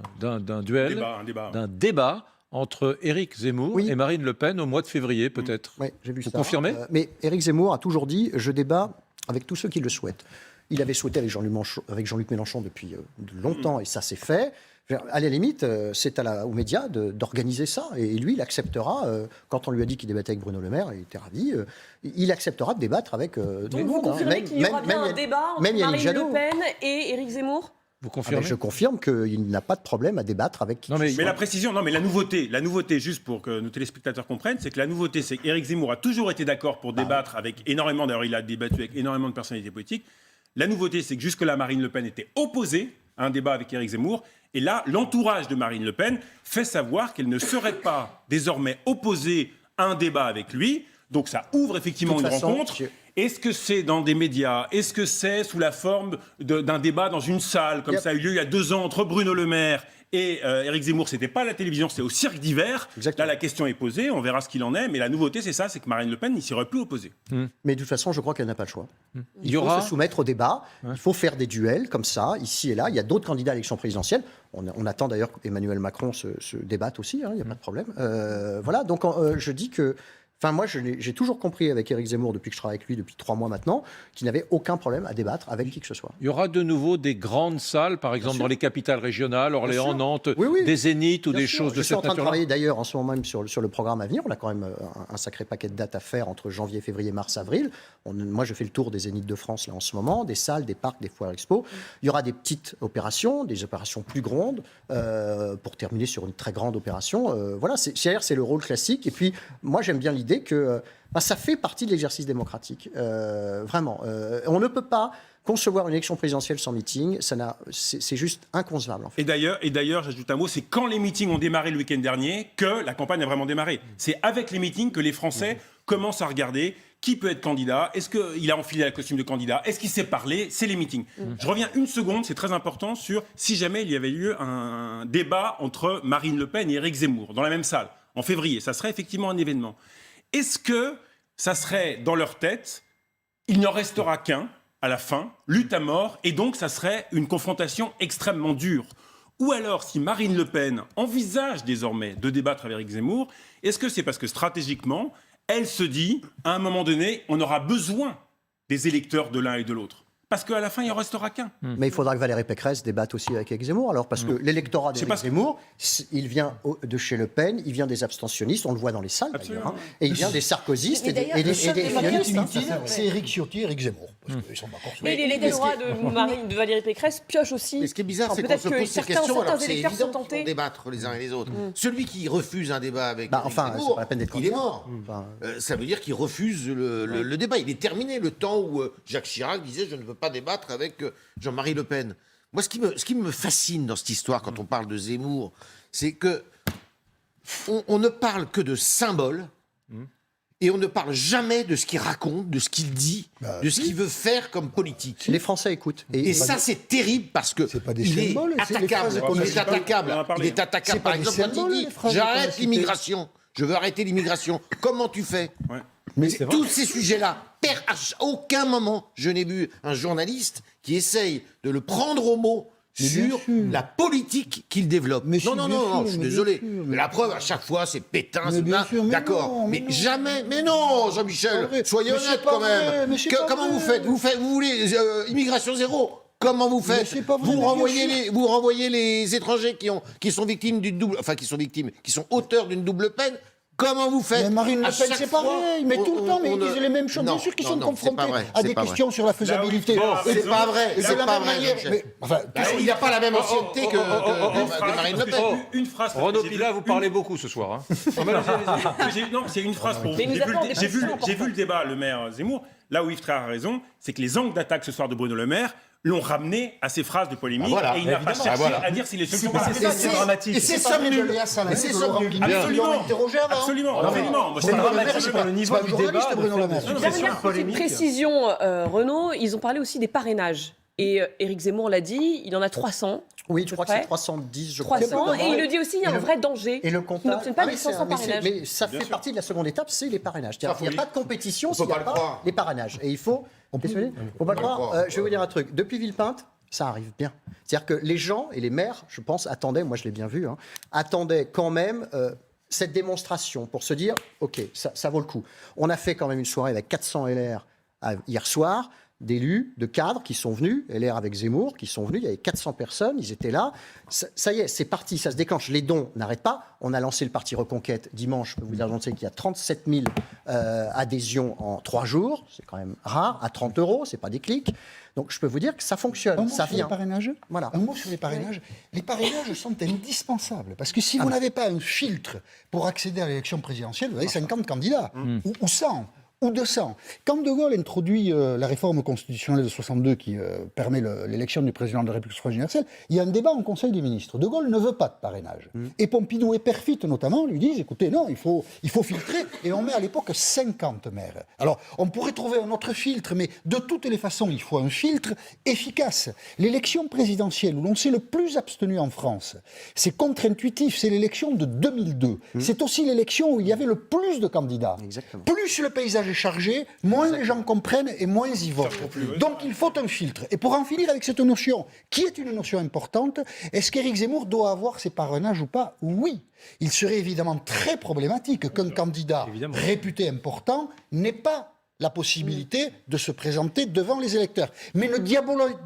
duel, d'un débat entre Éric Zemmour et Marine Le Pen au mois de février, peut-être. Oui, j'ai vu ça. Vous confirmez? Mais Éric Zemmour a toujours dit « je débat avec tous ceux qui le souhaitent ». Il avait souhaité avec Jean-Luc Mélenchon depuis longtemps, et ça s'est fait. À la limite, c'est aux médias d'organiser ça. Et lui, il acceptera, quand on lui a dit qu'il débattait avec Bruno Le Maire, il était ravi, il acceptera de débattre avec Donc vous confirmez qu'il y aura bien un débat entre Marine Le Pen et Éric Zemmour? Vous confirmez? Je confirme qu'il n'a pas de problème à débattre avec qui que ce soit. Mais la précision, non, mais la nouveauté, juste pour que nos téléspectateurs comprennent, c'est que la nouveauté, c'est qu'Éric Zemmour a toujours été d'accord pour débattre avec énormément, d'ailleurs il a débattu avec énormément de personnalités politiques. La nouveauté, c'est que jusque-là, Marine Le Pen était opposée à un débat avec Éric Zemmour. Et là, l'entourage de Marine Le Pen fait savoir qu'elle ne serait pas désormais opposée à un débat avec lui. Donc ça ouvre effectivement une rencontre. Est-ce que c'est dans des médias? Est-ce que c'est sous la forme d'un débat dans une salle, comme ça a eu lieu il y a 2 ans entre Bruno Le Maire et Éric Zemmour? C'était pas à la télévision, c'était au Cirque d'Hiver. Là, la question est posée, on verra ce qu'il en est. Mais la nouveauté, c'est ça, c'est que Marine Le Pen n'y s'y aurait plus opposée. Mais de toute façon, je crois qu'elle n'a pas le choix. Il faut se soumettre au débat, il faut faire des duels comme ça, ici et là. Il y a d'autres candidats à l'élection présidentielle. On attend d'ailleurs qu'Emmanuel Macron se débatte aussi, il n'y a pas de problème. Voilà, donc je dis que Enfin, moi, j'ai toujours compris avec Éric Zemmour, depuis que je travaille avec lui, depuis 3 mois maintenant, qu'il n'avait aucun problème à débattre avec qui que ce soit. Il y aura de nouveau des grandes salles, par exemple dans les capitales régionales, Orléans, Nantes, des Zéniths ou des choses de cette nature-là. Je suis en train de travailler d'ailleurs en ce moment même sur le programme à venir. On a quand même un sacré paquet de dates à faire entre janvier, février, mars, avril. Moi, je fais le tour des Zéniths de France là en ce moment, des salles, des parcs, des foires expo. Il y aura des petites opérations, des opérations plus grandes, pour terminer sur une très grande opération. Voilà, c'est le rôle classique. Et puis, moi, j'aime bien l'idée que ça fait partie de l'exercice démocratique. Vraiment. On ne peut pas concevoir une élection présidentielle sans meeting. C'est juste inconcevable. En fait. Et d'ailleurs, j'ajoute un mot, c'est quand les meetings ont démarré le week-end dernier que la campagne a vraiment démarré. C'est avec les meetings que les Français commencent à regarder qui peut être candidat, est-ce qu'il a enfilé la costume de candidat, est-ce qu'il sait parler, c'est les meetings. Je reviens une seconde, c'est très important, sur si jamais il y avait eu un débat entre Marine Le Pen et Éric Zemmour dans la même salle, en février, ça serait effectivement un événement. Est-ce que ça serait dans leur tête, il n'en restera qu'un à la fin, lutte à mort, et donc ça serait une confrontation extrêmement dure? Ou alors, si Marine Le Pen envisage désormais de débattre avec Éric Zemmour, est-ce que c'est parce que stratégiquement, elle se dit, à un moment donné, on aura besoin des électeurs de l'un et de l'autre? Parce qu'à la fin, il n'en restera qu'un. Mais il faudra que Valérie Pécresse débatte aussi avec Éric Zemmour, alors, parce que l'électorat d'Éric Zemmour, il vient de chez Le Pen, il vient des abstentionnistes, on le voit dans les salles d'ailleurs, hein, et il vient des sarkozystes et des fillonistes. C'est Éric Ciotti et Éric Zemmour. Mais l'électorat de Valérie Pécresse pioche aussi. Mais ce qui est bizarre, c'est qu'on se pose ces questions, alors c'est évident qu'ils vont débattre les uns et les autres. Celui qui refuse un débat avec Éric Zemmour, il est mort. Ça veut dire qu'il refuse le débat. Il est terminé, le temps où Jacques Chirac disait « je ne veux pas débattre avec Jean-Marie Le Pen ». Moi, ce qui me fascine dans cette histoire, quand on parle de Zemmour, c'est que on ne parle que de symboles et on ne parle jamais de ce qu'il raconte, de ce qu'il dit, de ce qu'il veut faire comme politique. Les Français écoutent. Et ça, c'est terrible parce que il est attaquable. Il est attaquable. Par exemple, quand il dit « j'arrête l'immigration ». Je veux arrêter l'immigration. Comment tu fais? Mais tous ces sujets-là, à aucun moment, je n'ai vu un journaliste qui essaye de le prendre au mot sur la politique qu'il développe. Non, je suis désolé. Mais la preuve, à chaque fois, c'est Pétain, c'est d'accord. Mais jamais. Mais non, Jean-Michel, soyez honnête quand même. Comment vous faites? Vous voulez immigration zéro? Comment vous faites? Vous renvoyez les étrangers qui sont victimes d'une double, enfin qui sont auteurs d'une double peine. Comment vous faites? Mais Marine Le Pen, c'est pareil. Mais tout le temps, ils disent les mêmes choses. Bien sûr qu'ils sont confrontés à des questions sur la faisabilité. C'est pas vrai. C'est la même manière. Il n'y a pas la même ancienneté que Marine Le Pen. Une phrase. Renaud Pilat, vous parlez beaucoup ce soir. Non, c'est une phrase pour vous. J'ai vu le débat Le Maire-Zemmour. Là où Yves Tréhard a raison, c'est que les angles d'attaque ce soir de Bruno Le Maire l'ont ramené à ces phrases de polémique et il n'a pas cherché à dire s'il est solutions. C'est dramatique. Et c'est somme nulle. C'est Absolument. C'est dramatique pour le niveau du débat. Dernière petite précision, Renaud, ils ont parlé aussi des parrainages. Et Éric Zemmour l'a dit, il en a 300. Oui, je crois que c'est 310, je crois. 300, et il le dit aussi, il y a un vrai danger. Et le comptage. Il n'obtient pas les 500 parrainages. Mais ça fait partie de la seconde étape, c'est les parrainages. Il n'y a pas de compétition s'il n'y a pas les parrainages. Et il faut... Faut pas le croire. Je vais vous dire un truc. Depuis Villepinte, ça arrive bien. C'est-à-dire que les gens et les maires, je pense, attendaient, moi je l'ai bien vu, attendaient quand même cette démonstration pour se dire, OK, ça vaut le coup. On a fait quand même une soirée avec 400 LR hier soir, d'élus, de cadres qui sont venus, LR avec Zemmour, qui sont venus, il y avait 400 personnes, ils étaient là. Ça y est, c'est parti, ça se déclenche. Les dons n'arrêtent pas. On a lancé le parti Reconquête dimanche, je peux vous annoncer qu'il y a 37 000 adhésions en 3 jours, c'est quand même rare, à 30 €, c'est pas des clics. Donc je peux vous dire que ça fonctionne, ça vient. Voilà. Un mot sur les parrainages. Les parrainages sont indispensables, parce que si vous n'avez pas un filtre pour accéder à l'élection présidentielle, vous avez 50 candidats, ou 100. Ou 200. Quand De Gaulle introduit la réforme constitutionnelle de 62 qui permet l'élection du président de la République suffrage universel, il y a un débat en Conseil des ministres. De Gaulle ne veut pas de parrainage. Et Pompidou et Perfit notamment lui disent, écoutez, non, il faut filtrer. Et on met à l'époque 50 maires. Alors, on pourrait trouver un autre filtre, mais de toutes les façons, il faut un filtre efficace. L'élection présidentielle où l'on s'est le plus abstenu en France, c'est contre-intuitif, c'est l'élection de 2002. C'est aussi l'élection où il y avait le plus de candidats. Exactement. Plus le paysage message est chargé, moins les gens comprennent et moins ils votent. Donc il faut un filtre. Et pour en finir avec cette notion, qui est une notion importante, est-ce qu'Éric Zemmour doit avoir ses parrainages ou pas? Oui. Il serait évidemment très problématique qu'un candidat réputé important n'ait pas la possibilité de se présenter devant les électeurs. Mais ne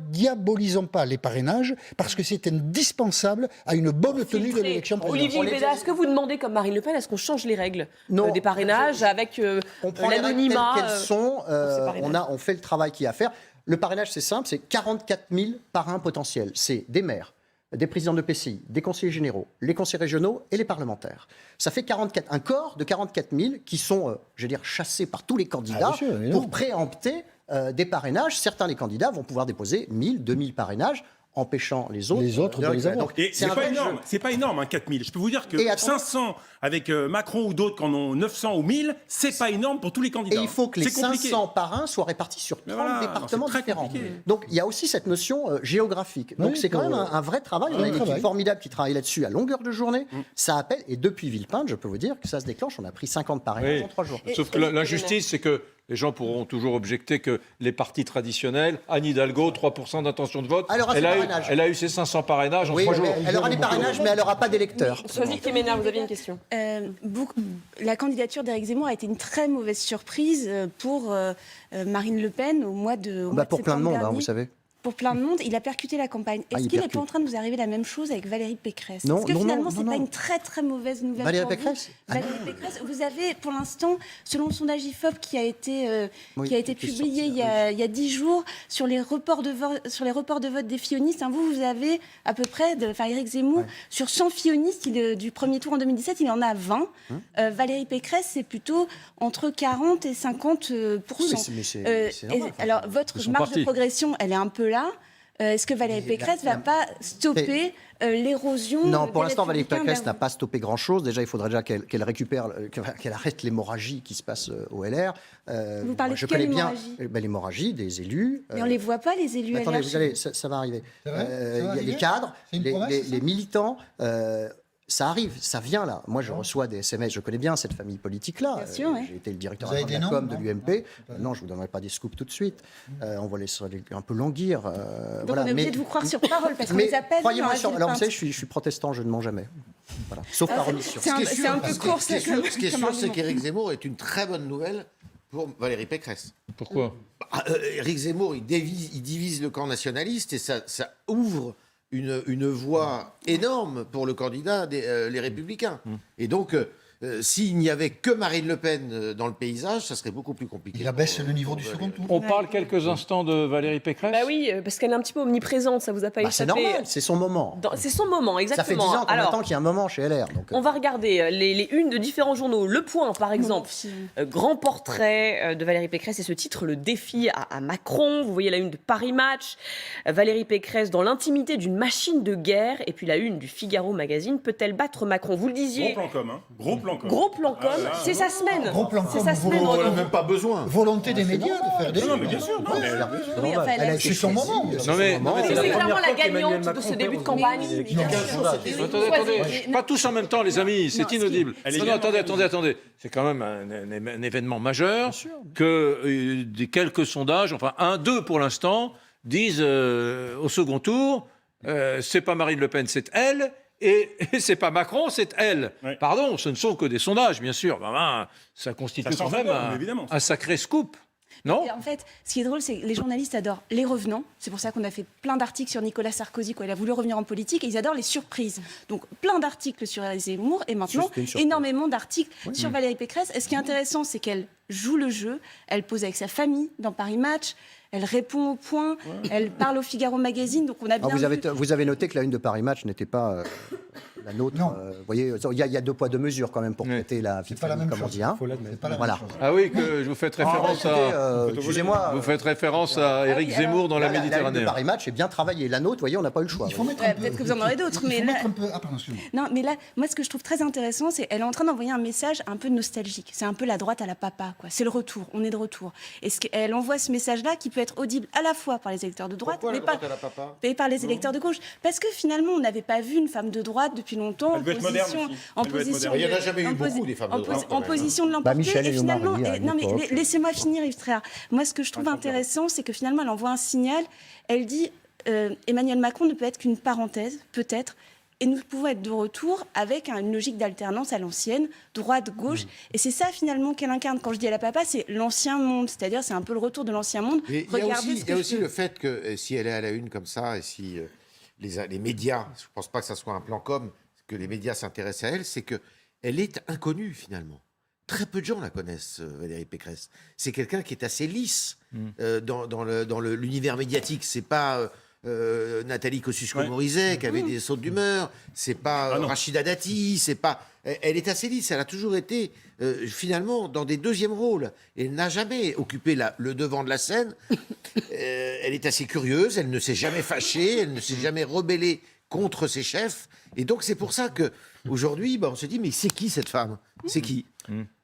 diabolisons pas les parrainages, parce que c'est indispensable à une bonne tenue de l'élection présidentielle. Olivier Béda, est-ce que vous demandez, comme Marine Le Pen, est-ce qu'on change les règles des parrainages avec l'anonymat on fait le travail qu'il y a à faire. Le parrainage, c'est simple, c'est 44 000 parrains potentiels. C'est des maires, des présidents de PCI, des conseillers généraux, les conseillers régionaux et les parlementaires. Ça fait un corps de 44 000 qui sont, chassés par tous les candidats pour préempter des parrainages. Certains des candidats vont pouvoir déposer 1000, 2000 parrainages, empêchant les autres de les avoir. Donc, et c'est pas énorme, 4000. Je peux vous dire que 500 avec Macron ou d'autres qui en ont 900 ou 1000, c'est pas énorme pour tous les candidats. Et il faut que les 500 parrains soient répartis sur 30 départements différents. Donc il y a aussi cette notion géographique. Donc c'est quand même un vrai travail. On a une équipe formidable qui travaille là-dessus à longueur de journée. Ça appelle, et depuis Villepinte, je peux vous dire que ça se déclenche. On a pris 50 parrainages en 3 jours. Sauf que l'injustice, c'est que les gens pourront toujours objecter que les partis traditionnels, Anne Hidalgo, 3% d'intention de vote, elle a eu ses 500 parrainages en 3 jours. Elle aura des parrainages, mais elle n'aura pas d'électeurs. Sophie Kemener, vous aviez une question. La candidature d'Éric Zemmour a été une très mauvaise surprise pour Marine Le Pen au mois de pour plein de monde, vous savez. Pour plein de monde, il a percuté la campagne. Est-ce qu'il n'est pas en train de vous arriver la même chose avec Valérie Pécresse? Est-ce que finalement, c'est pas une très très mauvaise nouvelle Valérie pour Pécresse vous? Valérie Pécresse, vous avez pour l'instant, selon le sondage IFOP qui a été publié il y a 10 jours, sur les reports de vote des fillonistes, vous avez à peu près, Éric Zemmour, sur 100 fillonistes du premier tour en 2017, il en a 20. Valérie Pécresse, c'est plutôt entre 40 et 50%. Alors, votre marge de progression, elle est un peu là. Est-ce que Valérie Pécresse ne va pas stopper l'érosion? Non, pour l'instant, Valérie Pécresse n'a pas stoppé grand-chose. Déjà, il faudrait déjà qu'elle récupère, qu'elle arrête l'hémorragie qui se passe au LR. Vous parlez de quelle hémorragie? L'hémorragie des élus. Mais on ne les voit pas, les élus attendez, LR. vous allez, ça va arriver. Il y a les cadres, les militants. Ça arrive, ça vient là. Moi, je reçois des SMS, je connais bien cette famille politique-là. J'ai été le directeur de la com de l'UMP. Non, je ne vous donnerai pas des scoops tout de suite. On va laisser un peu languir. Donc on est obligé de vous croire sur parole, parce qu'on les appelle. Croyez-moi, alors vous savez, je suis protestant, je ne mens jamais. Voilà. Sauf par omission. C'est un peu court. Ce qui est sûr, c'est qu'Éric Zemmour est une très bonne nouvelle pour Valérie Pécresse. Pourquoi? Éric Zemmour, il divise le camp nationaliste et ça ouvre une voie énorme pour le candidat les Républicains. Et donc, s'il n'y avait que Marine Le Pen dans le paysage, ça serait beaucoup plus compliqué. Il abaisse le niveau du second tour. On parle quelques instants de Valérie Pécresse? Bah oui, parce qu'elle est un petit peu omniprésente, ça vous a pas échappé? C'est normal, c'est son moment. C'est son moment, exactement. Ça fait 10 ans qu'on attend qu'il y ait un moment chez LR. Donc, on va regarder les unes de différents journaux. Le Point, par exemple, grand portrait de Valérie Pécresse et ce titre, le défi à Macron. Vous voyez la une de Paris Match. Valérie Pécresse dans l'intimité d'une machine de guerre. Et puis la une du Figaro Magazine, peut-elle battre Macron? Vous le disiez. Gros plan com, hein. Gros plan com. Gros plan com, c'est sa semaine. Gros plan com, on n'en a même pas besoin. Volonté des médias de faire des... Non, mais bien sûr. Elle a eu son moment. C'est clairement la gagnante de ce début de campagne. Attendez, pas tous en même temps, les amis, c'est inaudible. Attendez. C'est quand même un événement majeur que des quelques sondages, enfin 2 pour l'instant, disent au second tour, c'est pas Marine Le Pen, c'est elle. Et c'est pas Macron, c'est elle. Ouais. Pardon, ce ne sont que des sondages, bien sûr. Ça constitue quand même un sacré scoop. Non. Et en fait, ce qui est drôle, c'est que les journalistes adorent les revenants. C'est pour ça qu'on a fait plein d'articles sur Nicolas Sarkozy quand il a voulu revenir en politique. Et ils adorent les surprises. Donc, plein d'articles sur Zemmour et maintenant, énormément d'articles sur Valérie Pécresse. Et ce qui est intéressant, c'est qu'elle joue le jeu. Elle pose avec sa famille dans Paris Match. Elle répond au point, elle parle au Figaro Magazine, donc on a bien vous avez noté que la une de Paris Match n'était pas la nôtre. Vous voyez, il y a 2 poids 2 mesures quand même pour traiter la vie de famille, comme on dit. Ah oui, que vous faites référence excusez-moi. Vous faites référence à Éric Zemmour dans la Méditerranée. La une de Paris Match est bien travaillée. La nôtre, vous voyez, on n'a pas eu le choix. Peut-être que vous en aurez d'autres, mais là... Non, mais là, moi, ce que je trouve très intéressant, c'est qu'elle est en train d'envoyer un message un peu nostalgique. C'est un peu la droite à la papa, quoi. C'est le retour, on est de retour. Et elle envoie ce message-là qui peut être audible à la fois par les électeurs de droite, mais par les électeurs de gauche. Parce que finalement, on n'avait pas vu une femme de droite depuis longtemps Elle veut être moderne aussi. en Elle veut être position moderne. Il n'y en a jamais eu beaucoup, des femmes de droite. en position de l'emporter. Michel et Léonard finalement, Rémy, à une non mais époque. laissez-moi finir, Yves Tréhard. Moi, ce que je trouve intéressant, c'est que finalement, elle envoie un signal. Elle dit Emmanuel Macron ne peut être qu'une parenthèse, peut-être. Et nous pouvons être de retour avec une logique d'alternance à l'ancienne, droite-gauche. Et c'est ça, finalement, qu'elle incarne. Quand je dis à la papa, c'est l'ancien monde. C'est-à-dire, c'est un peu le retour de l'ancien monde. Mais il y a aussi le fait que si elle est à la une comme ça, et si les médias, je ne pense pas que ça soit un plan com, que les médias s'intéressent à elle, c'est qu'elle est inconnue, finalement. Très peu de gens la connaissent, Valérie Pécresse. C'est quelqu'un qui est assez lisse dans l'univers médiatique. C'est pas... Nathalie Kosciusko-Morizet qui avait des sautes d'humeur, c'est pas Rachida Dati, c'est pas. Elle est assez lisse, elle a toujours été finalement dans des deuxièmes rôles. Elle n'a jamais occupé le devant de la scène. Elle est assez curieuse, elle ne s'est jamais fâchée, elle ne s'est jamais rebellée contre ses chefs. Et donc c'est pour ça que aujourd'hui, on se dit mais c'est qui cette femme ? C'est qui ?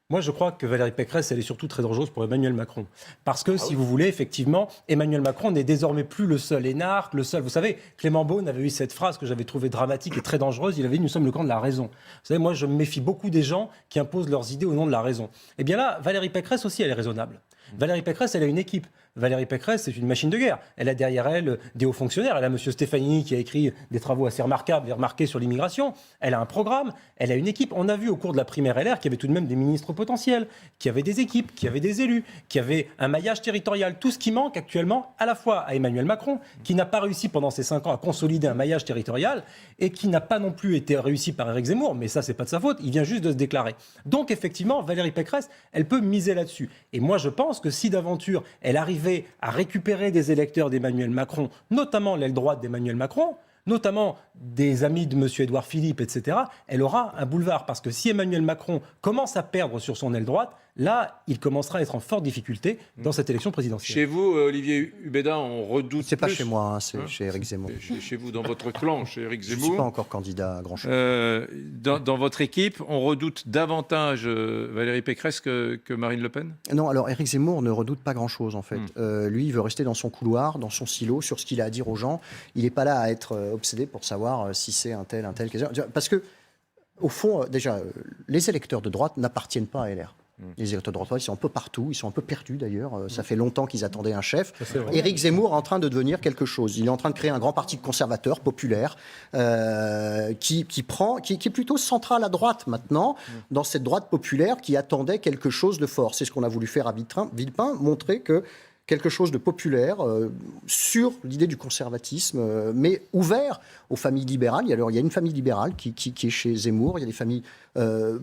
Moi, je crois que Valérie Pécresse, elle est surtout très dangereuse pour Emmanuel Macron. Parce que, si vous voulez, effectivement, Emmanuel Macron n'est désormais plus le seul énarque, le seul... Vous savez, Clément Beaune avait eu cette phrase que j'avais trouvée dramatique et très dangereuse. Il avait dit « Nous sommes le camp de la raison ». Vous savez, moi, je me méfie beaucoup des gens qui imposent leurs idées au nom de la raison. Eh bien là, Valérie Pécresse aussi, elle est raisonnable. Valérie Pécresse, elle a une équipe. Valérie Pécresse, c'est une machine de guerre. Elle a derrière elle des hauts fonctionnaires. Elle a M. Stefanini qui a écrit des travaux assez remarquables et remarqués sur l'immigration. Elle a un programme, elle a une équipe. On a vu au cours de la primaire LR qu'il y avait tout de même des ministres potentiels, qui avaient des équipes, qui avaient des élus, qui avaient un maillage territorial. Tout ce qui manque actuellement à la fois à Emmanuel Macron, qui n'a pas réussi pendant ces 5 ans à consolider un maillage territorial et qui n'a pas non plus été réussi par Éric Zemmour. Mais ça, c'est pas de sa faute. Il vient juste de se déclarer. Donc, effectivement, Valérie Pécresse, elle peut miser là-dessus. Et moi, je pense que si d'aventure, elle arrivait à récupérer des électeurs d'Emmanuel Macron, notamment l'aile droite d'Emmanuel Macron, notamment des amis de M. Édouard Philippe, etc., elle aura un boulevard. Parce que si Emmanuel Macron commence à perdre sur son aile droite, là, il commencera à être en forte difficulté dans cette élection présidentielle. Chez vous, Olivier Hubédin, on redoute. C'est pas chez moi, hein, c'est chez Éric Zemmour. Chez vous, dans votre clan, chez Éric Zemmour. Je ne suis pas encore candidat à grand-chose. Dans votre équipe, on redoute davantage Valérie Pécresse que Marine Le Pen ? Non, alors Éric Zemmour ne redoute pas grand-chose, en fait. Lui, il veut rester dans son couloir, dans son silo, sur ce qu'il a à dire aux gens. Il n'est pas là à être obsédé pour savoir si c'est un tel. Parce que, au fond, déjà, les électeurs de droite n'appartiennent pas à LR. Les électeurs de droite, ils sont un peu partout, ils sont un peu perdus d'ailleurs. Ça fait longtemps qu'ils attendaient un chef. Éric Zemmour est en train de devenir quelque chose. Il est en train de créer un grand parti conservateur, populaire, qui est plutôt central à droite maintenant, dans cette droite populaire qui attendait quelque chose de fort. C'est ce qu'on a voulu faire à Villepin, montrer que quelque chose de populaire sur l'idée du conservatisme, mais ouvert aux familles libérales. Alors, il y a une famille libérale qui est chez Zemmour, il y a des familles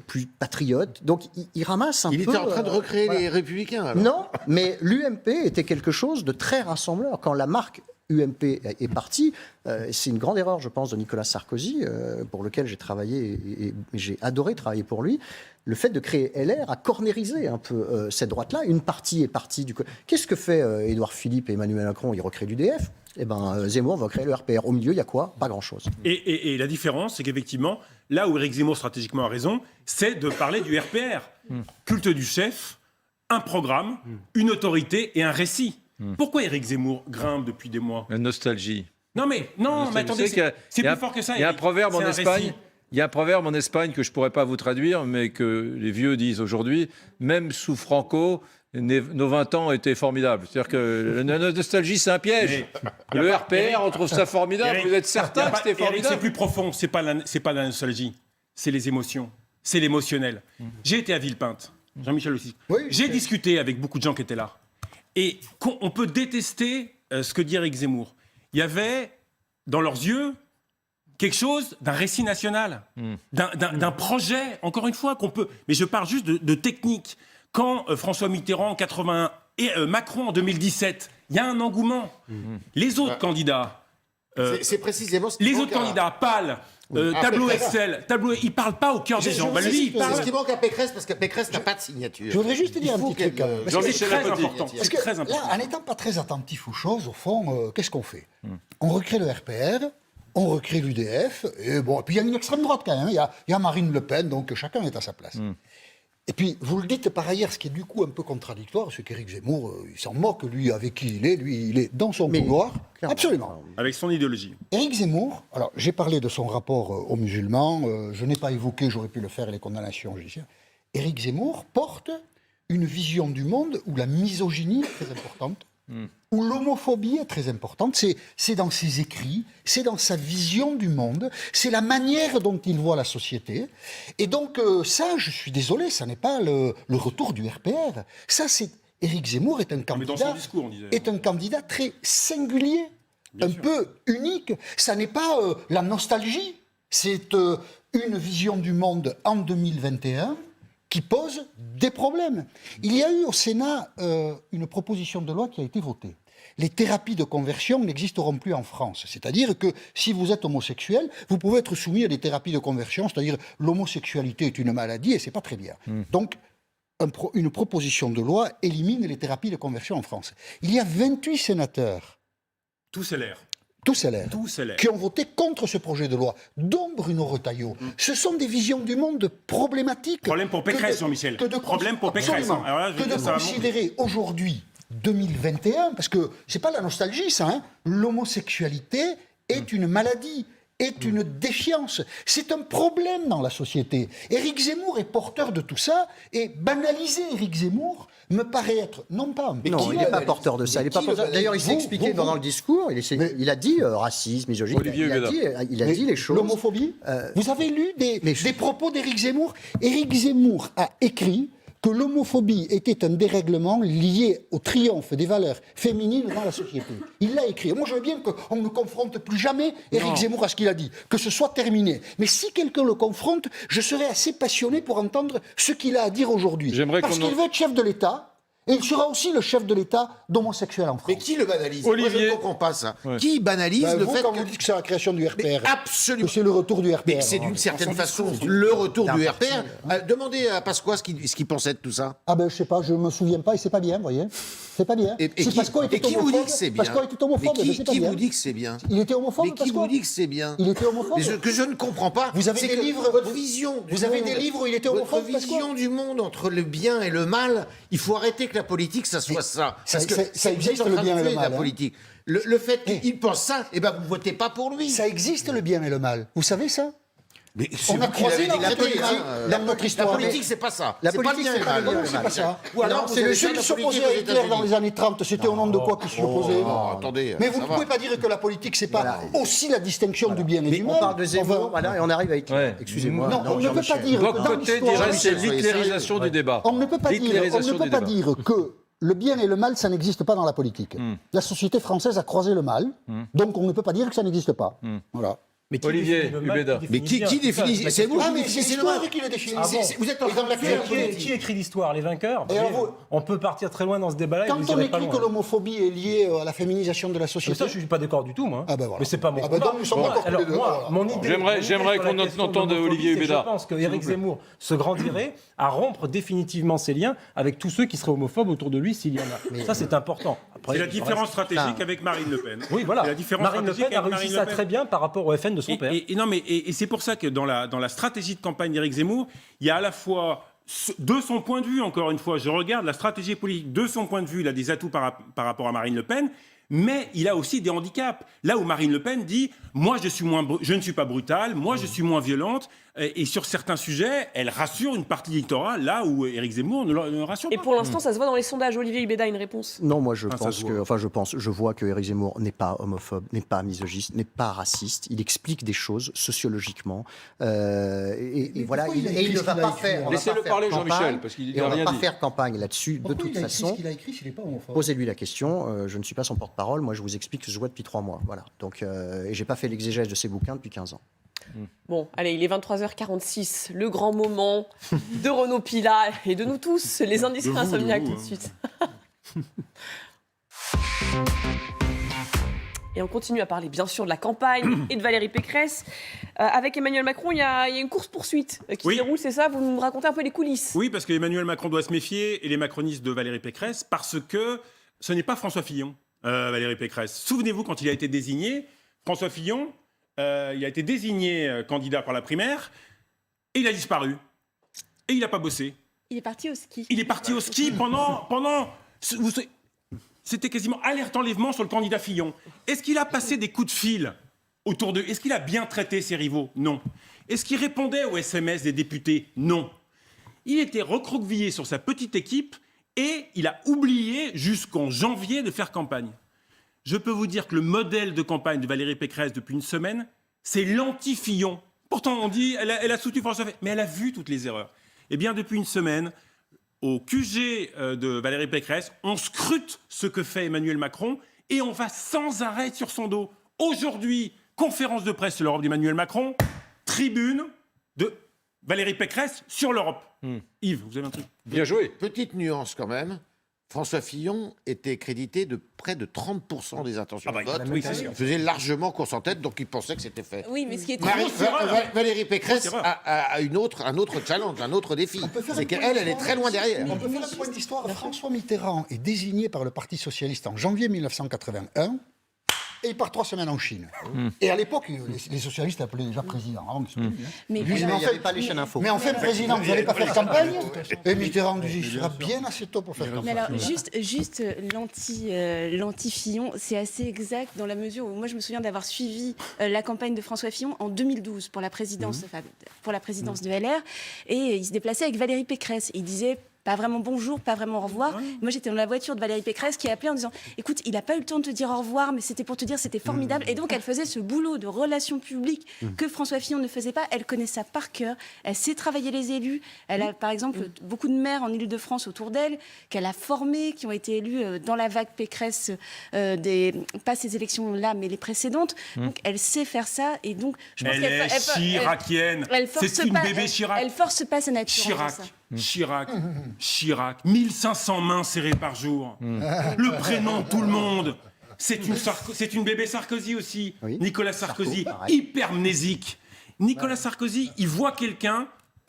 plus patriotes. Donc, il ramasse un peu... Il était en train de recréer les Républicains, alors. Non, mais l'UMP était quelque chose de très rassembleur. Quand la marque UMP est partie, c'est une grande erreur, je pense, de Nicolas Sarkozy, pour lequel j'ai travaillé et j'ai adoré travailler pour lui. Le fait de créer LR a cornérisé un peu cette droite-là. Une partie est partie du... Qu'est-ce que fait Édouard Philippe et Emmanuel Macron ? Ils recréent l'UDF. Eh bien, Zemmour va créer le RPR. Au milieu, il y a quoi ? Pas grand-chose. Et la différence, c'est qu'effectivement, là où Éric Zemmour stratégiquement a raison, c'est de parler du RPR. Culte du chef, un programme, une autorité et un récit. Pourquoi Éric Zemmour grimpe depuis des mois ? La nostalgie. Non, mais attendez, c'est plus fort que ça. Il y a un proverbe en Espagne. Récit. Il y a un proverbe en Espagne que je ne pourrais pas vous traduire, mais que les vieux disent aujourd'hui. Même sous Franco, nos 20 ans étaient formidables. C'est-à-dire que la nostalgie, c'est un piège. Le RPR, on trouve ça formidable. Vous êtes certain que c'était formidable ? C'est plus profond. C'est pas la nostalgie. C'est les émotions. C'est l'émotionnel. J'ai été à Villepinte. Jean-Michel aussi. Oui, j'ai discuté avec beaucoup de gens qui étaient là. Et on peut détester ce que dit Éric Zemmour. Il y avait, dans leurs yeux, quelque chose d'un récit national, d'un projet, encore une fois, qu'on peut... Mais je parle juste de technique. Quand François Mitterrand en 81 et Macron en 2017, il y a un engouement. Les autres candidats... c'est précisément ce les autres candidats, pâles, tableau Excel, ils ne parlent pas au cœur des gens. C'est ce qui manque à Pécresse, parce que Pécresse n'a pas de signature. Je voudrais juste te dire un petit truc. C'est très important. Parce que là, en n'étant pas très attentif aux choses, au fond, qu'est-ce qu'on fait ? On recrée le RPR, on recrée l'UDF, et bon, puis il y a une extrême droite quand même. Il y a Marine Le Pen, donc chacun est à sa place. Et puis, vous le dites par ailleurs, ce qui est du coup un peu contradictoire, c'est qu'Éric Zemmour, il s'en moque, lui, avec qui il est dans son couloir. Absolument. Avec son idéologie. Éric Zemmour, alors j'ai parlé de son rapport aux musulmans, je n'ai pas évoqué, j'aurais pu le faire, les condamnations judiciaires. Éric Zemmour porte une vision du monde où la misogynie est très importante, où l'homophobie est très importante. C'est dans ses écrits, c'est dans sa vision du monde, c'est la manière dont il voit la société. Et donc ça, je suis désolé, ça n'est pas le retour du RPR. Ça, c'est Éric Zemmour est un candidat, dans son discours, on disait. est un candidat très singulier, peu unique. Ça n'est pas la nostalgie, c'est une vision du monde en 2021 qui pose des problèmes. Il y a eu au Sénat une proposition de loi qui a été votée. Les thérapies de conversion n'existeront plus en France. C'est-à-dire que si vous êtes homosexuel, vous pouvez être soumis à des thérapies de conversion, c'est-à-dire l'homosexualité est une maladie et c'est pas très bien. Donc, une proposition de loi élimine les thérapies de conversion en France. Il y a 28 sénateurs. Tous LR. Tous LR, qui ont voté contre ce projet de loi, dont Bruno Retailleau. Ce sont des visions du monde problématiques. Problème pour Pécresse, Jean-Michel. Problème pour Pécresse. Alors là, que de considérer aujourd'hui, 2021, parce que c'est pas la nostalgie, ça, hein, l'homosexualité est une maladie, est une défiance. C'est un problème dans la société. Éric Zemmour est porteur de tout ça, et banaliser Éric Zemmour me paraît être, non pas... Non, il n'est pas porteur de ça. D'ailleurs, il s'est expliqué pendant le discours, il a dit racisme, misogynie, il a dit les choses. L'homophobie Vous avez lu des propos d'Éric Zemmour? Éric Zemmour a écrit que l'homophobie était un dérèglement lié au triomphe des valeurs féminines dans la société. Il l'a écrit. Moi, je veux bien qu'on ne confronte plus jamais Éric Zemmour à ce qu'il a dit, que ce soit terminé. Mais si quelqu'un le confronte, je serais assez passionné pour entendre ce qu'il a à dire aujourd'hui. Parce qu'il veut être chef de l'État, et il sera aussi le chef de l'État d'homosexuel en France. Mais qui le banalise? Olivier. Moi, je ne comprends pas ça. Ouais. Qui banalise le fait quand vous dites que c'est la création du RPR. Mais absolument. Que c'est le retour du RPR. Mais c'est d'une certaine façon le retour du RPR. Demandez à Pasqua ce qu'il pensait de tout ça. Ah ben je sais pas, je me souviens pas et c'est pas bien, vous voyez. C'est pas bien. Et qui vous dit que c'est bien? Pasqua était homophobe, mais c'est pas bien. Qui vous dit que c'est bien? Il était homophobe, mais qui vous dit que c'est bien? Il était homophobe. Ce que je ne comprends pas, vous avez des livres, votre vision. Vous avez des livres où il était homophobe. Votre vision du monde entre le bien et le mal, il faut arrêter que la politique, ça soit ça. Parce que ça existe le bien et le mal. La politique. Le fait qu'il pense ça, eh ben vous votez pas pour lui. Ça existe le bien et le mal. Vous savez ça? Mais on a croisé dans notre histoire. La politique, c'est pas ça. La politique, c'est pas le bien, c'est pas ça. Ou alors, ceux qui s'opposaient à Hitler dans les années 30, c'était au nom de quoi qu'ils s'y opposaient? Attendez. Mais vous ne pouvez pas dire que la politique, c'est pas aussi la distinction du bien et du mal. On parle de Zemmour, voilà, et on arrive à Hitler. Excusez-moi. Non, on ne peut pas dire que dans l'histoire... C'est l'hitlérisation du débat. On ne peut pas dire que le bien et le mal, ça n'existe pas dans la politique. La société française a croisé le mal, donc on ne peut pas dire que ça n'existe pas. Voilà. Mais Olivier Hubeda. Mais qui définit? C'est vous qui c'est l'histoire qui le définit. Vous êtes dans la qui écrit l'histoire? Les vainqueurs? On peut partir très loin dans ce débat-là. Quand on écrit que l'homophobie est liée à la féminisation de la société... Ça, je ne suis pas d'accord du tout, moi. Ah ben voilà. Mais c'est pas mon combat. Donc nous sommes d'accord tous les deux. Mon idée... J'aimerais qu'on entende Olivier Hubeda. Je pense qu'Éric Zemmour se grandirait à rompre définitivement ses liens avec tous ceux qui seraient homophobes autour de lui, s'il y en a. Ça, c'est important. C'est la différence stratégique avec Marine Le Pen. Oui, voilà. Marine Le Pen a réussi ça très bien par rapport au FN de son père. Et c'est pour ça que dans la stratégie de campagne d'Éric Zemmour, il y a à la fois, de son point de vue, encore une fois, je regarde la stratégie politique, de son point de vue, il a des atouts par rapport à Marine Le Pen, mais il a aussi des handicaps. Là où Marine Le Pen dit « moi je ne suis pas brutale, moi je suis moins violente », et sur certains sujets, elle rassure une partie électorale, là où Éric Zemmour ne rassure pas. Et pour l'instant, ça se voit dans les sondages. Olivier Hubeda, une réponse? Non, moi je vois que Éric Zemmour n'est pas homophobe, n'est pas misogyne, n'est pas raciste. Il explique des choses sociologiquement. Et voilà, il ne va pas faire. Laissez-le parler, Jean-Michel, parce qu'il n'a rien dit. On ne va pas faire campagne là-dessus, de toute façon. Ce qu'il a écrit, s'il n'est pas homophobe. Posez-lui la question. Je ne suis pas son porte-parole. Moi, je vous explique ce que je vois depuis 3 mois. Voilà. Donc, et j'ai pas fait l'exégèse de ses bouquins depuis 15 ans. Bon, allez, il est 23h46, le grand moment de Renaud Pila et de nous tous, les indiscrets insomniaques, tout de suite. Et on continue à parler bien sûr de la campagne et de Valérie Pécresse. Avec Emmanuel Macron, il y a une course-poursuite qui se déroule, c'est ça? Vous nous racontez un peu les coulisses. Oui, parce qu'Emmanuel Macron doit se méfier, et les macronistes de Valérie Pécresse, parce que ce n'est pas François Fillon, Valérie Pécresse. Souvenez-vous, quand il a été désigné, François Fillon, il a été désigné candidat par la primaire, et il a disparu. Et il n'a pas bossé. Il est parti au ski. Il est parti au ski pendant c'était quasiment alerte enlèvement sur le candidat Fillon. Est-ce qu'il a passé des coups de fil autour d'eux? Est-ce qu'il a bien traité ses rivaux? Non. Est-ce qu'il répondait aux SMS des députés? Non. Il était recroquevillé sur sa petite équipe et il a oublié jusqu'en janvier de faire campagne. Je peux vous dire que le modèle de campagne de Valérie Pécresse depuis une semaine, c'est l'anti-Fillon. Pourtant, on dit elle a soutenu François Fillon, mais elle a vu toutes les erreurs. Eh bien, depuis une semaine, au QG de Valérie Pécresse, on scrute ce que fait Emmanuel Macron et on va sans arrêt sur son dos. Aujourd'hui, conférence de presse sur l'Europe d'Emmanuel Macron, tribune de Valérie Pécresse sur l'Europe. Yves, vous avez un truc? Bien joué. Petite nuance quand même. François Fillon était crédité de près de 30% des intentions de vote. oui, c'est sûr. Il faisait largement course en tête, donc il pensait que c'était fait. Oui, mais ce qui est Valérie Pécresse a un autre challenge, un autre défi. C'est qu'elle, elle est très loin derrière. On peut faire un point d'histoire. François Mitterrand est désigné par le Parti socialiste en janvier 1981 et il part 3 semaines en Chine. Et à l'époque, les socialistes appelaient déjà président. Mais il n'y avait pas les chaînes info. Mais en fait, président, vous n'allez pas faire campagne? Et Mitterrand dit, il sera bien assez tôt pour faire campagne. Mais alors, juste l'anti-Fillon, c'est assez exact dans la mesure où moi, je me souviens d'avoir suivi la campagne de François Fillon en 2012 pour la présidence, de LR. Et il se déplaçait avec Valérie Pécresse. Il disait... pas vraiment bonjour, pas vraiment au revoir. Moi, j'étais dans la voiture de Valérie Pécresse qui appelait en disant « Écoute, il n'a pas eu le temps de te dire au revoir, mais c'était pour te dire c'était formidable. » Et donc, elle faisait ce boulot de relations publiques que François Fillon ne faisait pas. Elle connaît ça par cœur. Elle sait travailler les élus. Elle a, par exemple, beaucoup de maires en Île-de-France autour d'elle qu'elle a formés, qui ont été élus dans la vague Pécresse, pas ces élections-là, mais les précédentes. Donc, elle sait faire ça. Et donc, je pense elle est chiracienne. C'est une bébé Chirac. Elle force pas sa nature. Chirac, 1500 mains serrées par jour. Le prénom de tout le monde. C'est une bébé Sarkozy aussi. Oui. Nicolas Sarkozy, hypermnésique. Nicolas Sarkozy, il voit quelqu'un,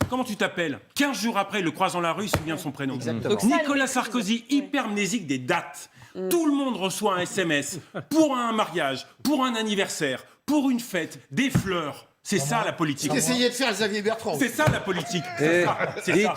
comment tu t'appelles? 15 jours après, il le croise dans la rue, il se souvient de son prénom. Nicolas Sarkozy, hypermnésique des dates. Tout le monde reçoit un SMS pour un mariage, pour un anniversaire, pour une fête, des fleurs. C'est ça la politique. Essayez de faire Xavier Bertrand. C'est ça la politique. C'est ça.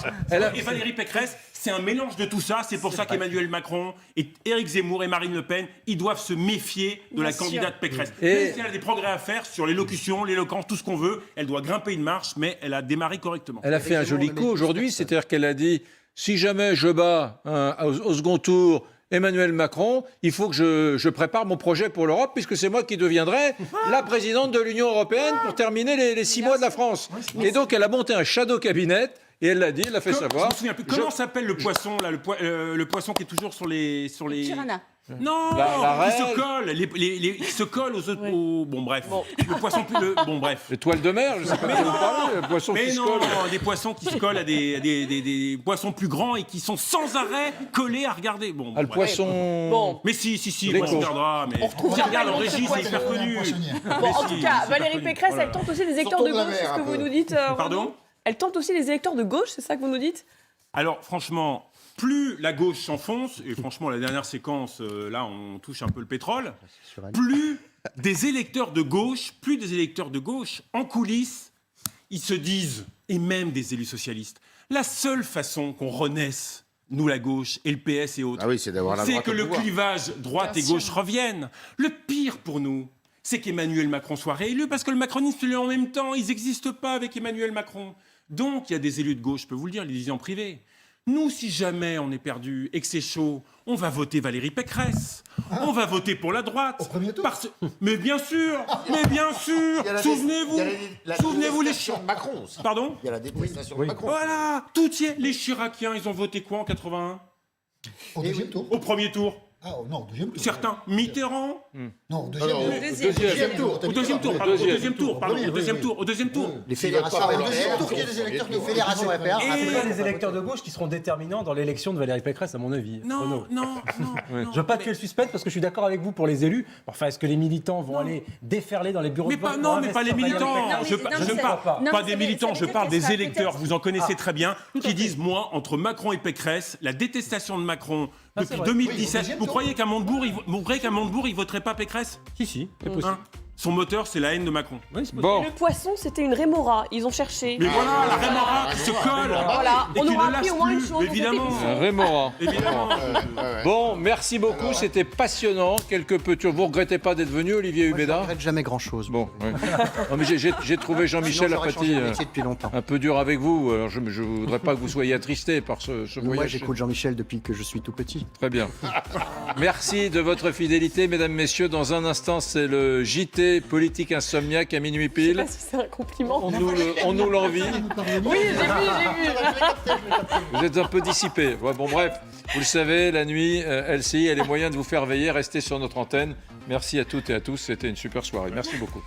Et Valérie Pécresse, c'est un mélange de tout ça. C'est pour ça qu'Emmanuel Macron et Éric Zemmour et Marine Le Pen, ils doivent se méfier de la candidate Pécresse. Même si elle a des progrès à faire sur l'élocution, l'éloquence, tout ce qu'on veut, elle doit grimper une marche, mais elle a démarré correctement. Elle a fait un joli coup aujourd'hui, c'est-à-dire qu'elle a dit si jamais je bats au second tour Emmanuel Macron, il faut que je prépare mon projet pour l'Europe, puisque c'est moi qui deviendrai la présidente de l'Union européenne pour terminer les 6 mois de la France. Et donc, elle a monté un shadow cabinet, et elle l'a dit, elle l'a fait savoir. Je me souviens plus. Comment s'appelle le poisson, là, le poisson qui est toujours sur les... Piranha. Non, il se colle, il se colle aux bon bref. Le poisson plus bon bref. Les toiles de mer, je sais pas comment vous parlez, le poisson qui se colle. Des poissons qui se collent à des poissons plus grands et qui sont sans arrêt collés à regarder. Bon, le poisson. Bon. Mais si, on regardera. Mais on regarde en régie, c'est hyper connu. Bon, en tout cas, Valérie Pécresse, elle tente aussi les électeurs de gauche, c'est ce que vous nous dites. Pardon ? Elle tente aussi les électeurs de gauche, c'est ça que vous nous dites ? Alors, franchement. Plus la gauche s'enfonce, et franchement, la dernière séquence, là, on touche un peu le pétrole, plus des électeurs de gauche, en coulisses, ils se disent, et même des élus socialistes, la seule façon qu'on renaisse, nous la gauche, et le PS et autres, c'est que le clivage droite et gauche revienne. Le pire pour nous, c'est qu'Emmanuel Macron soit réélu, parce que le macronisme, en même temps, ils n'existent pas avec Emmanuel Macron. Donc, il y a des élus de gauche, je peux vous le dire, ils le disaient en privé. Nous, si jamais on est perdu et que c'est chaud, on va voter Valérie Pécresse. On va voter pour la droite. Au premier tour. Mais bien sûr. Souvenez-vous les de Macron aussi. Pardon ? Il y a la détestation de Macron. Voilà, tout y est. Les Chiraciens, ils ont voté quoi en 81 ? Au deuxième tour. Au premier tour. Ah non, au deuxième tour. Certains. Mitterrand. Non, au deuxième tour. Au deuxième tour. Les fédérations au deuxième tour, il y a des électeurs de fédération RPR. Et les électeurs de gauche qui seront déterminants dans l'élection de Valérie Pécresse, à mon avis. Non. Je veux pas tuer le suspense parce que je suis d'accord avec vous pour les élus. Enfin, est-ce que les militants vont aller déferler dans les bureaux de vote? Non, mais pas les militants. Je ne parle pas des militants, je parle des électeurs. Vous en connaissez très bien, qui disent, moi, entre Macron et Pécresse, la détestation de Macron depuis 2017, vous croyez qu'à Montebourg, il voterait pas Pécresse ? Si, c'est possible. son moteur, c'est la haine de Macron. Bon. Le poisson, c'était une rémora. Ils ont cherché. Mais voilà, la rémora qui se colle Voilà, et on qui aura ne appris lâche au moins une plus, chose. évidemment. Rémora. Évidemment. Bon, merci beaucoup, c'était passionnant. Quelque peu. Vous regrettez pas d'être venu, Olivier Moi, je Hubeda? regrette jamais grand-chose. Bon, ouais. Non, mais j'ai trouvé Jean-Michel Sinon, j'aurais changé Apathy de métier depuis longtemps. un peu dur avec vous. Alors je ne voudrais pas que vous soyez attristé par ce voyage. Moi, j'écoute Jean-Michel depuis que je suis tout petit. Très bien. Merci de votre fidélité, mesdames, messieurs. Dans un instant, c'est le JT Politique Insomniaque à minuit Je sais pile. pas si c'est un compliment. On nous l'envie. Oui, j'ai vu. Vous êtes un peu dissipé. Ouais, bon, bref, vous le savez, la nuit, LCI a les moyens de vous faire veiller. Restez sur notre antenne. Merci à toutes et à tous. C'était une super soirée. Merci beaucoup.